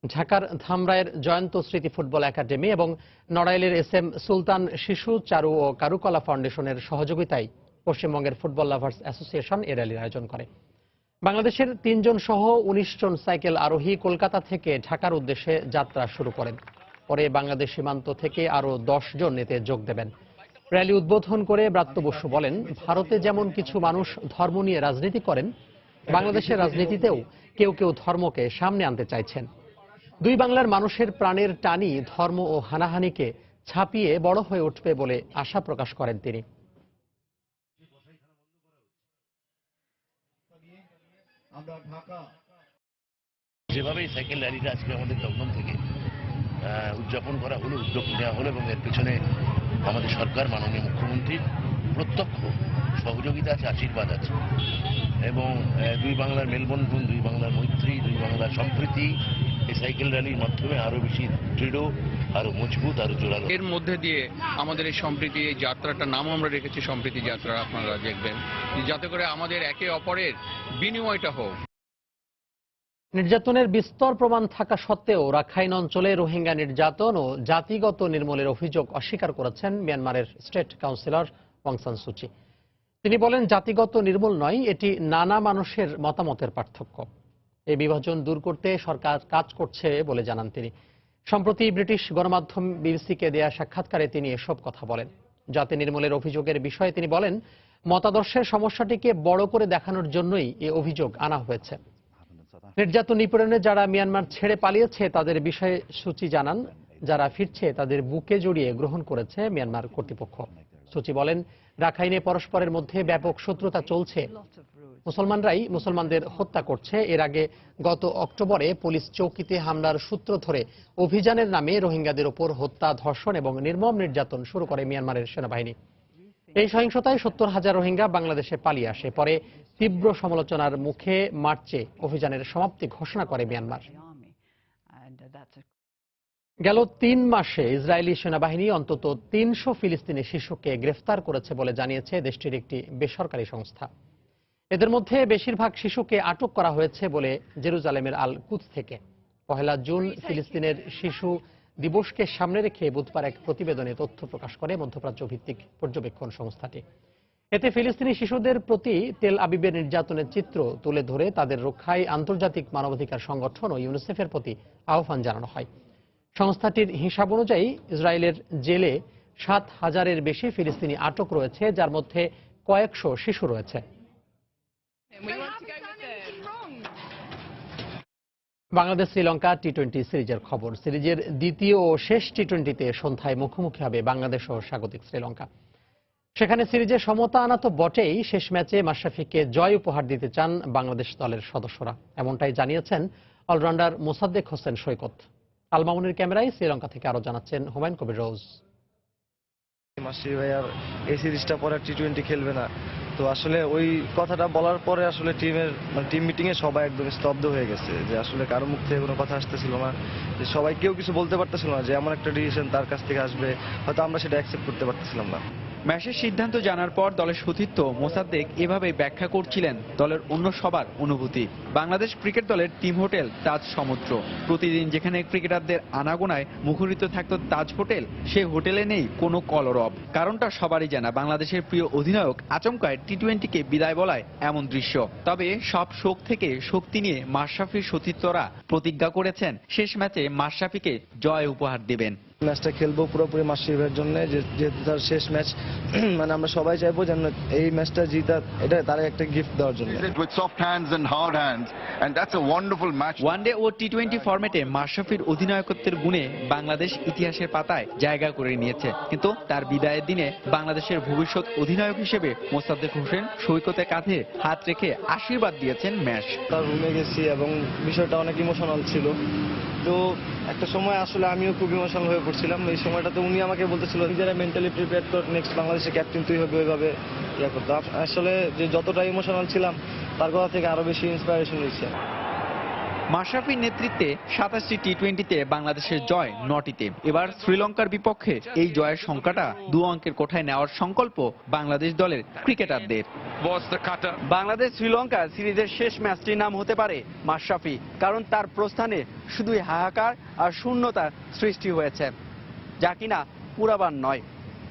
ঢাকার ধামরায়ের জয়ন্ত স্মৃতি ফুটবল একাডেমি এবং নড়াইলের SM সুলতান শিশু চারু ও কারুকলা ফাউন্ডেশনের সহযোগিতায় পশ্চিমবঙ্গের ফুটবল লাভার্স অ্যাসোসিয়েশন এ র্যালির আয়োজন করে। বাংলাদেশের ৩ জন সহ ১৯ জন সাইকেল আরোহী কলকাতা থেকে ঢাকার উদ্দেশ্যে যাত্রা শুরু করেন। পরে বাংলাদেশ সীমান্ত থেকে আরও ১০ জন এতে যোগ দেবেন। র্যালি উদ্বোধন করে ব্রাত্য বসু বলেন, ভারতে যেমন কিছু মানুষ ধর্ম নিয়ে রাজনীতি করেন, বাংলাদেশের রাজনীতিতেও কেউ কেউ ধর্মকে সামনে আনতে চাইছেন। দুই বাংলার মানুষের প্রাণের টানি ধর্ম ও হানাহানিকে ছাপিয়ে বড় হয়ে উঠবে বলে আশা প্রকাশ করেন তিনি। যেভাবে এই সাইকেল র্যালিটা আজকে আমাদের দমদম থেকে উদযাপন করা হলো, উদ্যোগ নেওয়া হলো এবং এর পেছনে আমাদের সরকার মাননীয় মুখ্যমন্ত্রীর প্রত্যক্ষ সহযোগিতা আছে, আশীর্বাদ আছে এবং দুই বাংলার মেলবন্ধন, দুই বাংলার মৈত্রী, দুই বাংলার সম্প্রীতি এই সাইকেল র্যালির মাধ্যমে আরো বেশি দৃঢ়, আরো মজবুত, আরো জোরালো। এর মধ্যে দিয়ে আমাদের এই সম্প্রীতি, এই যাত্রাটার নাম আমরা রেখেছি সম্প্রীতি যাত্রা। আপনারা দেখবেন যাতে করে আমাদের একে অপরের বিনিময়টা হোক। নির্যাতনের বিস্তর প্রমাণ থাকা সত্ত্বেও রাখাইন অঞ্চলে রোহিঙ্গা নির্যাতন ও জাতিগত নির্মূলের অভিযোগ অস্বীকার করেছেন মিয়ানমারের স্টেট কাউন্সিলর অং সান সু চি। তিনি বলেন, জাতিগত নির্মূল নয়, এটি নানা মানুষের মতামতের পার্থক্য। এই বিভাজন দূর করতে সরকার কাজ করছে বলে জানান তিনি। সম্প্রতি ব্রিটিশ গণমাধ্যম বিবিসিকে দেয়া সাক্ষাৎকারে তিনি এসব কথা বলেন। জাতি নির্মূলের অভিযোগের বিষয়ে তিনি বলেন, মতাদর্শের সমস্যাটিকে বড় করে দেখানোর জন্যই এই অভিযোগ আনা হয়েছে। নির্যাতন নিপীড়নে যারা মিয়ানমার ছেড়ে পালিয়েছে তাদের বিষয়ে সূচি জানান, যারা ফিরছে তাদের বুকে জড়িয়ে গ্রহণ করেছে মিয়ানমার কর্তৃপক্ষ। সূচি বলেন, রাখাইনে পরস্পরের মধ্যে ব্যাপক শত্রুতা চলছে, মুসলমানরাই মুসলমানদের হত্যা করছে। এর আগে গত অক্টোবরে পুলিশ চৌকিতে হামলার সূত্র ধরে অভিযানের নামে রোহিঙ্গাদের উপর হত্যা, ধর্ষণ এবং নির্মম নির্যাতন শুরু করে মিয়ানমারের সেনাবাহিনী। এই সহিংসতায় ৭০,০০০ রোহিঙ্গা বাংলাদেশে পালিয়ে আসে। পরে তীব্র সমালোচনার মুখে মার্চে অভিযানের সমাপ্তি ঘোষণা করে মিয়ানমার। গেল ৩ মাসে ইসরায়েলি সেনাবাহিনী অন্তত ৩০০ ফিলিস্তিনি শিশুকে গ্রেফতার করেছে বলে জানিয়েছে দেশটির একটি বেসরকারি সংস্থা। এদের মধ্যে বেশিরভাগ শিশুকে আটক করা হয়েছে বলে জেরুজালেমের আল কুদস থেকে। ১ জুন ফিলিস্তিনের শিশু দিবসকে সামনে রেখে বুধবার এক প্রতিবেদনে তথ্য প্রকাশ করে মধ্যপ্রাচ্য ভিত্তিক পর্যবেক্ষণ সংস্থাটি। এতে ফিলিস্তিনি শিশুদের প্রতি তেল আবিবের নির্যাতনের চিত্র তুলে ধরে তাদের রক্ষায় আন্তর্জাতিক মানবাধিকার সংগঠন ও ইউনিসেফের প্রতি আহ্বান জানানো হয়। সংস্থাটির হিসাব অনুযায়ী ইসরায়েলের জেলে ৭,০০০-এর বেশি ফিলিস্তিনি আটক রয়েছে, যার মধ্যে কয়েকশো শিশু রয়েছে। বাংলাদেশ শ্রীলঙ্কা টি-20 সিরিজের খবর। সিরিজের দ্বিতীয় ও শেষ টি-20তে সন্ধ্যায় মুখোমুখি হবে বাংলাদেশ ও স্বাগতিক শ্রীলঙ্কা। সেখানে সিরিজে সমতা আনা তো বটেই, শেষ ম্যাচে মাশরাফিকে জয় উপহার দিতে চান বাংলাদেশ দলের সদস্যরা, এমনটাই জানিয়েছেন অলরাউন্ডার মোসাদ্দেক হোসেন সৈকত। আল মামুনের ক্যামেরায় শ্রীলঙ্কা থেকে আরো জানাচ্ছেন হুমায়ুন কবির রোজ। মাসি ভাই আর এই সিরিজটা পরে টি-20 খেলবে না, তো আসলে ওই কথাটা বলার পরে আসলে টিম মিটিং এ সবাই একদম স্তব্ধ হয়ে গেছে, যে আসলে কারো মুখ থেকে কোনো কথা আসতেছিল না, যে সবাই কেউ কিছু বলতে পারতেছিল না যে এমন একটা ডিসিশন তার কাছ থেকে আসবে, হয়তো আমরা সেটা অ্যাকসেপ্ট করতে পারতেছিলাম না। ম্যাচের সিদ্ধান্ত জানার পর দলের সতীর্থ মোসাদ্দেক এভাবে ব্যাখ্যা করছিলেন দলের অন্য সবার অনুভূতি। বাংলাদেশ ক্রিকেট দলের টিম হোটেল তাজ সমুদ্র। প্রতিদিন যেখানে ক্রিকেটারদের আনাগোনায় মুখরিত থাকত তাজ হোটেল, সে হোটেলে নেই কোনো কলরব। কারণটা সবারই জানা, বাংলাদেশের প্রিয় অধিনায়ক আচমকায় টি-20কে বিদায় বলায় এমন দৃশ্য। তবে সব শোক থেকে শক্তি নিয়ে মাশরাফির সতীর্থরা প্রতিজ্ঞা করেছেন শেষ ম্যাচে মাশরাফিকে জয় উপহার দেবেন। ম্যাচটা খেলবো পুরোপুরি মাশরাফি ভাইয়ের জন্য, যেহেতু তার শেষ ম্যাচ, মানে আমরা সবাই চাইবো যেন এই ম্যাচটা জিতা, এটা তার একটা গিফট দেওয়ার জন্য। ওয়ানডে ও টি-20 ফরম্যাটে মাশরাফির অধিনায়কত্বের গুণে বাংলাদেশ ইতিহাসের পাতায় জায়গা করে নিয়েছে, কিন্তু তার বিদায়ের দিনে বাংলাদেশের ভবিষ্যৎ অধিনায়ক হিসেবে মোসাদ্দেক হোসেন সৈকতে কাঁধে হাত রেখে আশীর্বাদ দিয়েছেন ম্যাচ। তার রুমে গেছি এবং বিষয়টা অনেক ইমোশনাল ছিল, তো একটা সময় আসলে আমিও খুব ইমোশনাল হয়ে পড়ছিলাম। এই সময়টাতে উনি আমাকে বলতেছিল নিজেরা মেন্টালি প্রিপেয়ার কর, নেক্সট বাংলাদেশের ক্যাপ্টেন তুই হবে, ওইভাবে ইয়া করতো। আসলে যে যতটা ইমোশনাল ছিলাম তার কথা থেকে আরো বেশি ইন্সপিরেশন হয়েছে। মাশরাফির নেতৃত্বে 27টি টি-20তে বাংলাদেশের জয় 9টিতে। এবার শ্রীলঙ্কার বিপক্ষে এই জয়ের সংখ্যাটা 2 অঙ্কের কোঠায় নেওয়ার সংকল্প বাংলাদেশ দলের ক্রিকেটারদের। বাংলাদেশ শ্রীলঙ্কা সিরিজের শেষ ম্যাচটির নাম হতে পারে মাশরাফি, কারণ তার প্রস্থানে শুধুই হাহাকার আর শূন্যতা সৃষ্টি হয়েছে, যা কিনা পুরাবার নয়।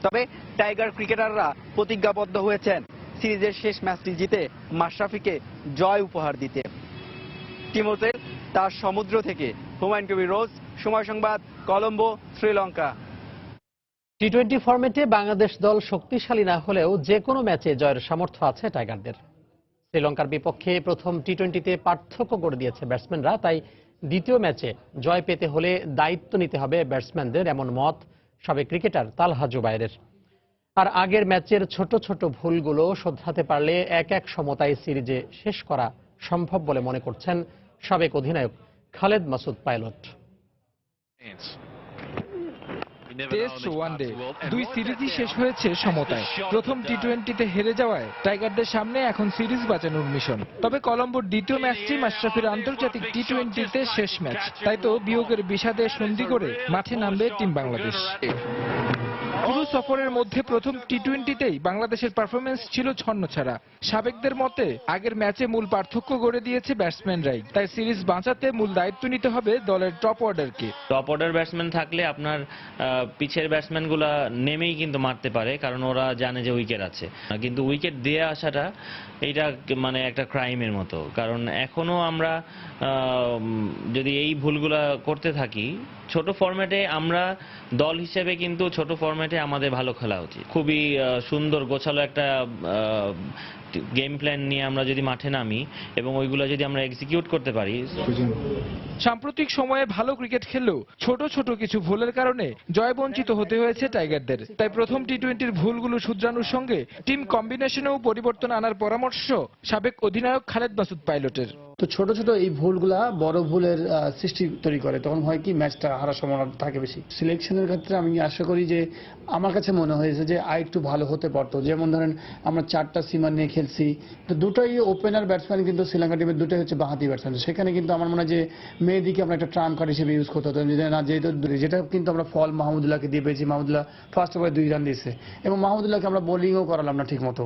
তবে টাইগার ক্রিকেটাররা প্রতিজ্ঞাবদ্ধ হয়েছেন সিরিজের শেষ ম্যাচটি জিতে মাশরাফিকে জয় উপহার দিতে। টিম হোটেল তার সমুদ্র থেকে হুমায়ুন কবির রোজ, সময় সংবাদ, কলম্বো, শ্রীলঙ্কা। টি-20 ফরম্যাটে বাংলাদেশ দল শক্তিশালী না হলেও যে কোনো ম্যাচে জয়ের সামর্থ্য আছে টাইগারদের। শ্রীলঙ্কার বিপক্ষে প্রথম টি-20তে পার্থক্য করে দিয়েছে ব্যাটসম্যানরা, তাই দ্বিতীয় ম্যাচে জয় পেতে হলে দায়িত্ব নিতে হবে ব্যাটসম্যানদের, এমন মত সাবেক ক্রিকেটার তালহা জুবায়েরের। আর আগের ম্যাচের ছোট ছোট ভুলগুলো শোধরাতে পারলে এক সমতায় সিরিজে শেষ করা সম্ভব বলে মনে করছেন সাবেক অধিনায়ক Khaled Masud pilot. Test one day দুই সিরিজই শেষ হয়েছে সমতায়। প্রথম টি-20তে হেরে যাওয়ায় টাইগারদের সামনে এখন সিরিজ বাঁচানোর মিশন। তবে কলম্বোর দ্বিতীয় ম্যাচটি মাশরাফির আন্তর্জাতিক টি-20তে শেষ ম্যাচ, তাই তো বিয়োগের বিষাদে সন্ধি করে মাঠে নামবে টিম বাংলাদেশ। পুরো সফরের মধ্যে প্রথম টি-20তেই বাংলাদেশের পারফরমেন্স ছিল ছন্নছাড়া। সাবেকদের মতে আগের ম্যাচে মূল পার্থক্য গড়ে দিয়েছে ব্যাটসম্যানরাই, তাই সিরিজ বাঁচাতে মূল দায়িত্ব নিতে হবে দলের টপ অর্ডারকে। টপ অর্ডার ব্যাটসম্যান থাকলে আপনার পিছের ব্যাটসম্যানগুলা নেমেই কিন্তু মারতে পারে, কারণ ওরা জানে যে উইকেট আছে, কিন্তু উইকেট দিয়ে আসাটা এইটা মানে একটা ক্রাইমের মতো। কারণ এখনো আমরা যদি এই ভুলগুলা করতে থাকি, ছোট ফরম্যাটে আমরা দল হিসেবে কিন্তু ছোট ফরম্যাটে আমাদের ভালো খেলা উচিত। খুবই সুন্দর গোছালো একটা গেম প্ল্যান নিয়ে আমরা যদি মাঠে নামি এবং ওইগুলো যদি আমরা এক্সিকিউট করতে পারি। সাম্প্রতিক সময়ে ভালো ক্রিকেট খেললেও ছোট ছোট কিছু ভুলের কারণে জয় বঞ্চিত হতে হয়েছে টাইগারদের। তাই প্রথম টি-20র ভুলগুলো শুধরানোর সঙ্গে টিম কম্বিনেশনেও পরিবর্তন আনার পরামর্শ সাবেক অধিনায়ক খালেদ মাসুদ পাইলটের। তো ছোট ছোট এই ভুলগুলা বড় ভুলের সৃষ্টি তৈরি করে, তখন হয় কি ম্যাচটা হারার সম্ভাবনা থাকে বেশি। সিলেকশনের ক্ষেত্রে আমি আশা করি যে আমার কাছে মনে হয়েছে যে একটু ভালো হতে পারতো। যেমন ধরেন আমরা 4টা সিমার নিয়ে খেলছি, তো দুটোই ওপেনার ব্যাটসম্যান, কিন্তু শ্রীলঙ্কা টিমের দুটোই হচ্ছে বাঁহাতি ব্যাটসম্যান। সেখানে কিন্তু আমার মনে হয় যে মেহেদীকে আমরা একটা ট্রাম্প কার্ড হিসেবে ইউজ করতে হতো না, যেটা কিন্তু আমরা ফল মাহমুদুল্লাহকে দিয়ে পেয়েছি। মাহমুদুল্লাহ ফার্স্ট ওভারে 2 রান দিয়েছে এবং মাহমুদুল্লাহকে আমরা বোলিংও করালাম না ঠিক মতো।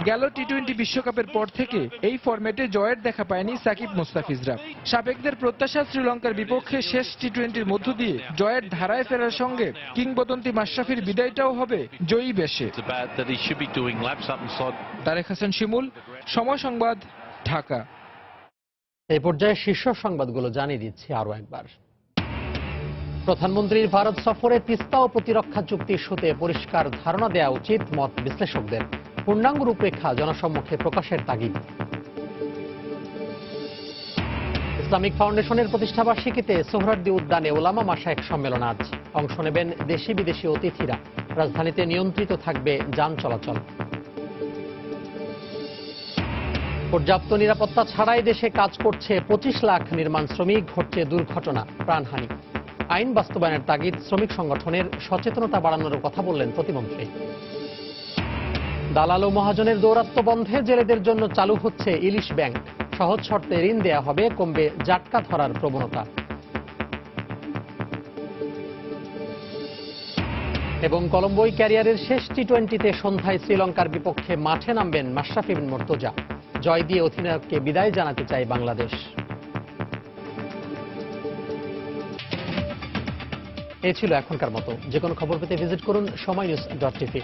গেল টি-20 বিশ্বকাপের পর থেকে এই ফরম্যাটে জয়ের দেখা পায়নি সাকিব মুস্তাফিজরা। সাবেকদের প্রত্যাশা শ্রীলঙ্কার বিপক্ষে শেষ টি-20র মধ্য দিয়ে জয়ের ধারায় ফেরার সঙ্গে কিংবদন্তি মাশরাফির বিদায়টাও হবে জয়ী বেশে। তারেক হাসান শিমুল, সময় সংবাদ, ঢাকা। এই পর্যায়ে শীর্ষ সংবাদগুলো জানিয়ে দিচ্ছি আরো একবার। প্রধানমন্ত্রীর ভারত সফরে তিস্তা ও প্রতিরক্ষা চুক্তি ইস্যুতে পরিষ্কার ধারণা দেওয়া উচিত মত বিশ্লেষকদের। পূর্ণাঙ্গ রূপরেখা জনসম্মুখে প্রকাশের তাগিদ। ইসলামিক ফাউন্ডেশনের প্রতিষ্ঠাবার্ষিকীতে সোহরাওয়ার্দী উদ্যানে ওলামা মাশায়েখ সম্মেলন আজ। অংশ নেবেন দেশি বিদেশি অতিথিরা। রাজধানীতে নিয়ন্ত্রিত থাকবে যান চলাচল। পর্যাপ্ত নিরাপত্তা ছাড়াই দেশে কাজ করছে 25 লাখ নির্মাণ শ্রমিক, ঘটছে দুর্ঘটনা, প্রাণহানি। আইন বাস্তবায়নের তাগিদ শ্রমিক সংগঠনের সচেতনতা বাড়ানোর কথা বললেন প্রতিমন্ত্রী। দালাল ও মহাজনের দৌরাত্ম্য বন্ধে জেলেদের জন্য চালু হচ্ছে ইলিশ ব্যাংক। সহজ শর্তে ঋণ দেয়া হবে, কমবে জাটকা ধরার প্রবণতা। এবং কলম্বোয় ক্যারিয়ারের শেষ টি-20তে সন্ধ্যায় শ্রীলঙ্কার বিপক্ষে মাঠে নামবেন মাশরাফি বিন মুর্তজা। জয় দিয়ে অধিনায়ককে বিদায় জানাতে চায় বাংলাদেশ। এই ছিল এখনকার মতো। যে কোনো খবর পেতে ভিজিট করুন সময়নিউজ.tv।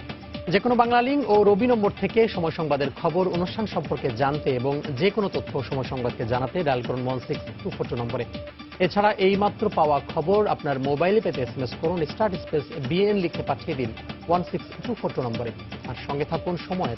যে কোনো বাংলা লিঙ্ক ও রবি নম্বর থেকে সময় সংবাদের খবর, অনুষ্ঠান সম্পর্কে জানতে এবং যে কোনো তথ্য সময় সংবাদকে জানাতে ডায়াল করুন 16242 নম্বরে। এছাড়া এই মাত্র পাওয়া খবর আপনার মোবাইলে পেতে SMS করুন *BN লিখে পাঠিয়ে দিন 16242 নম্বরে। আর সঙ্গে থাকুন সময়ের।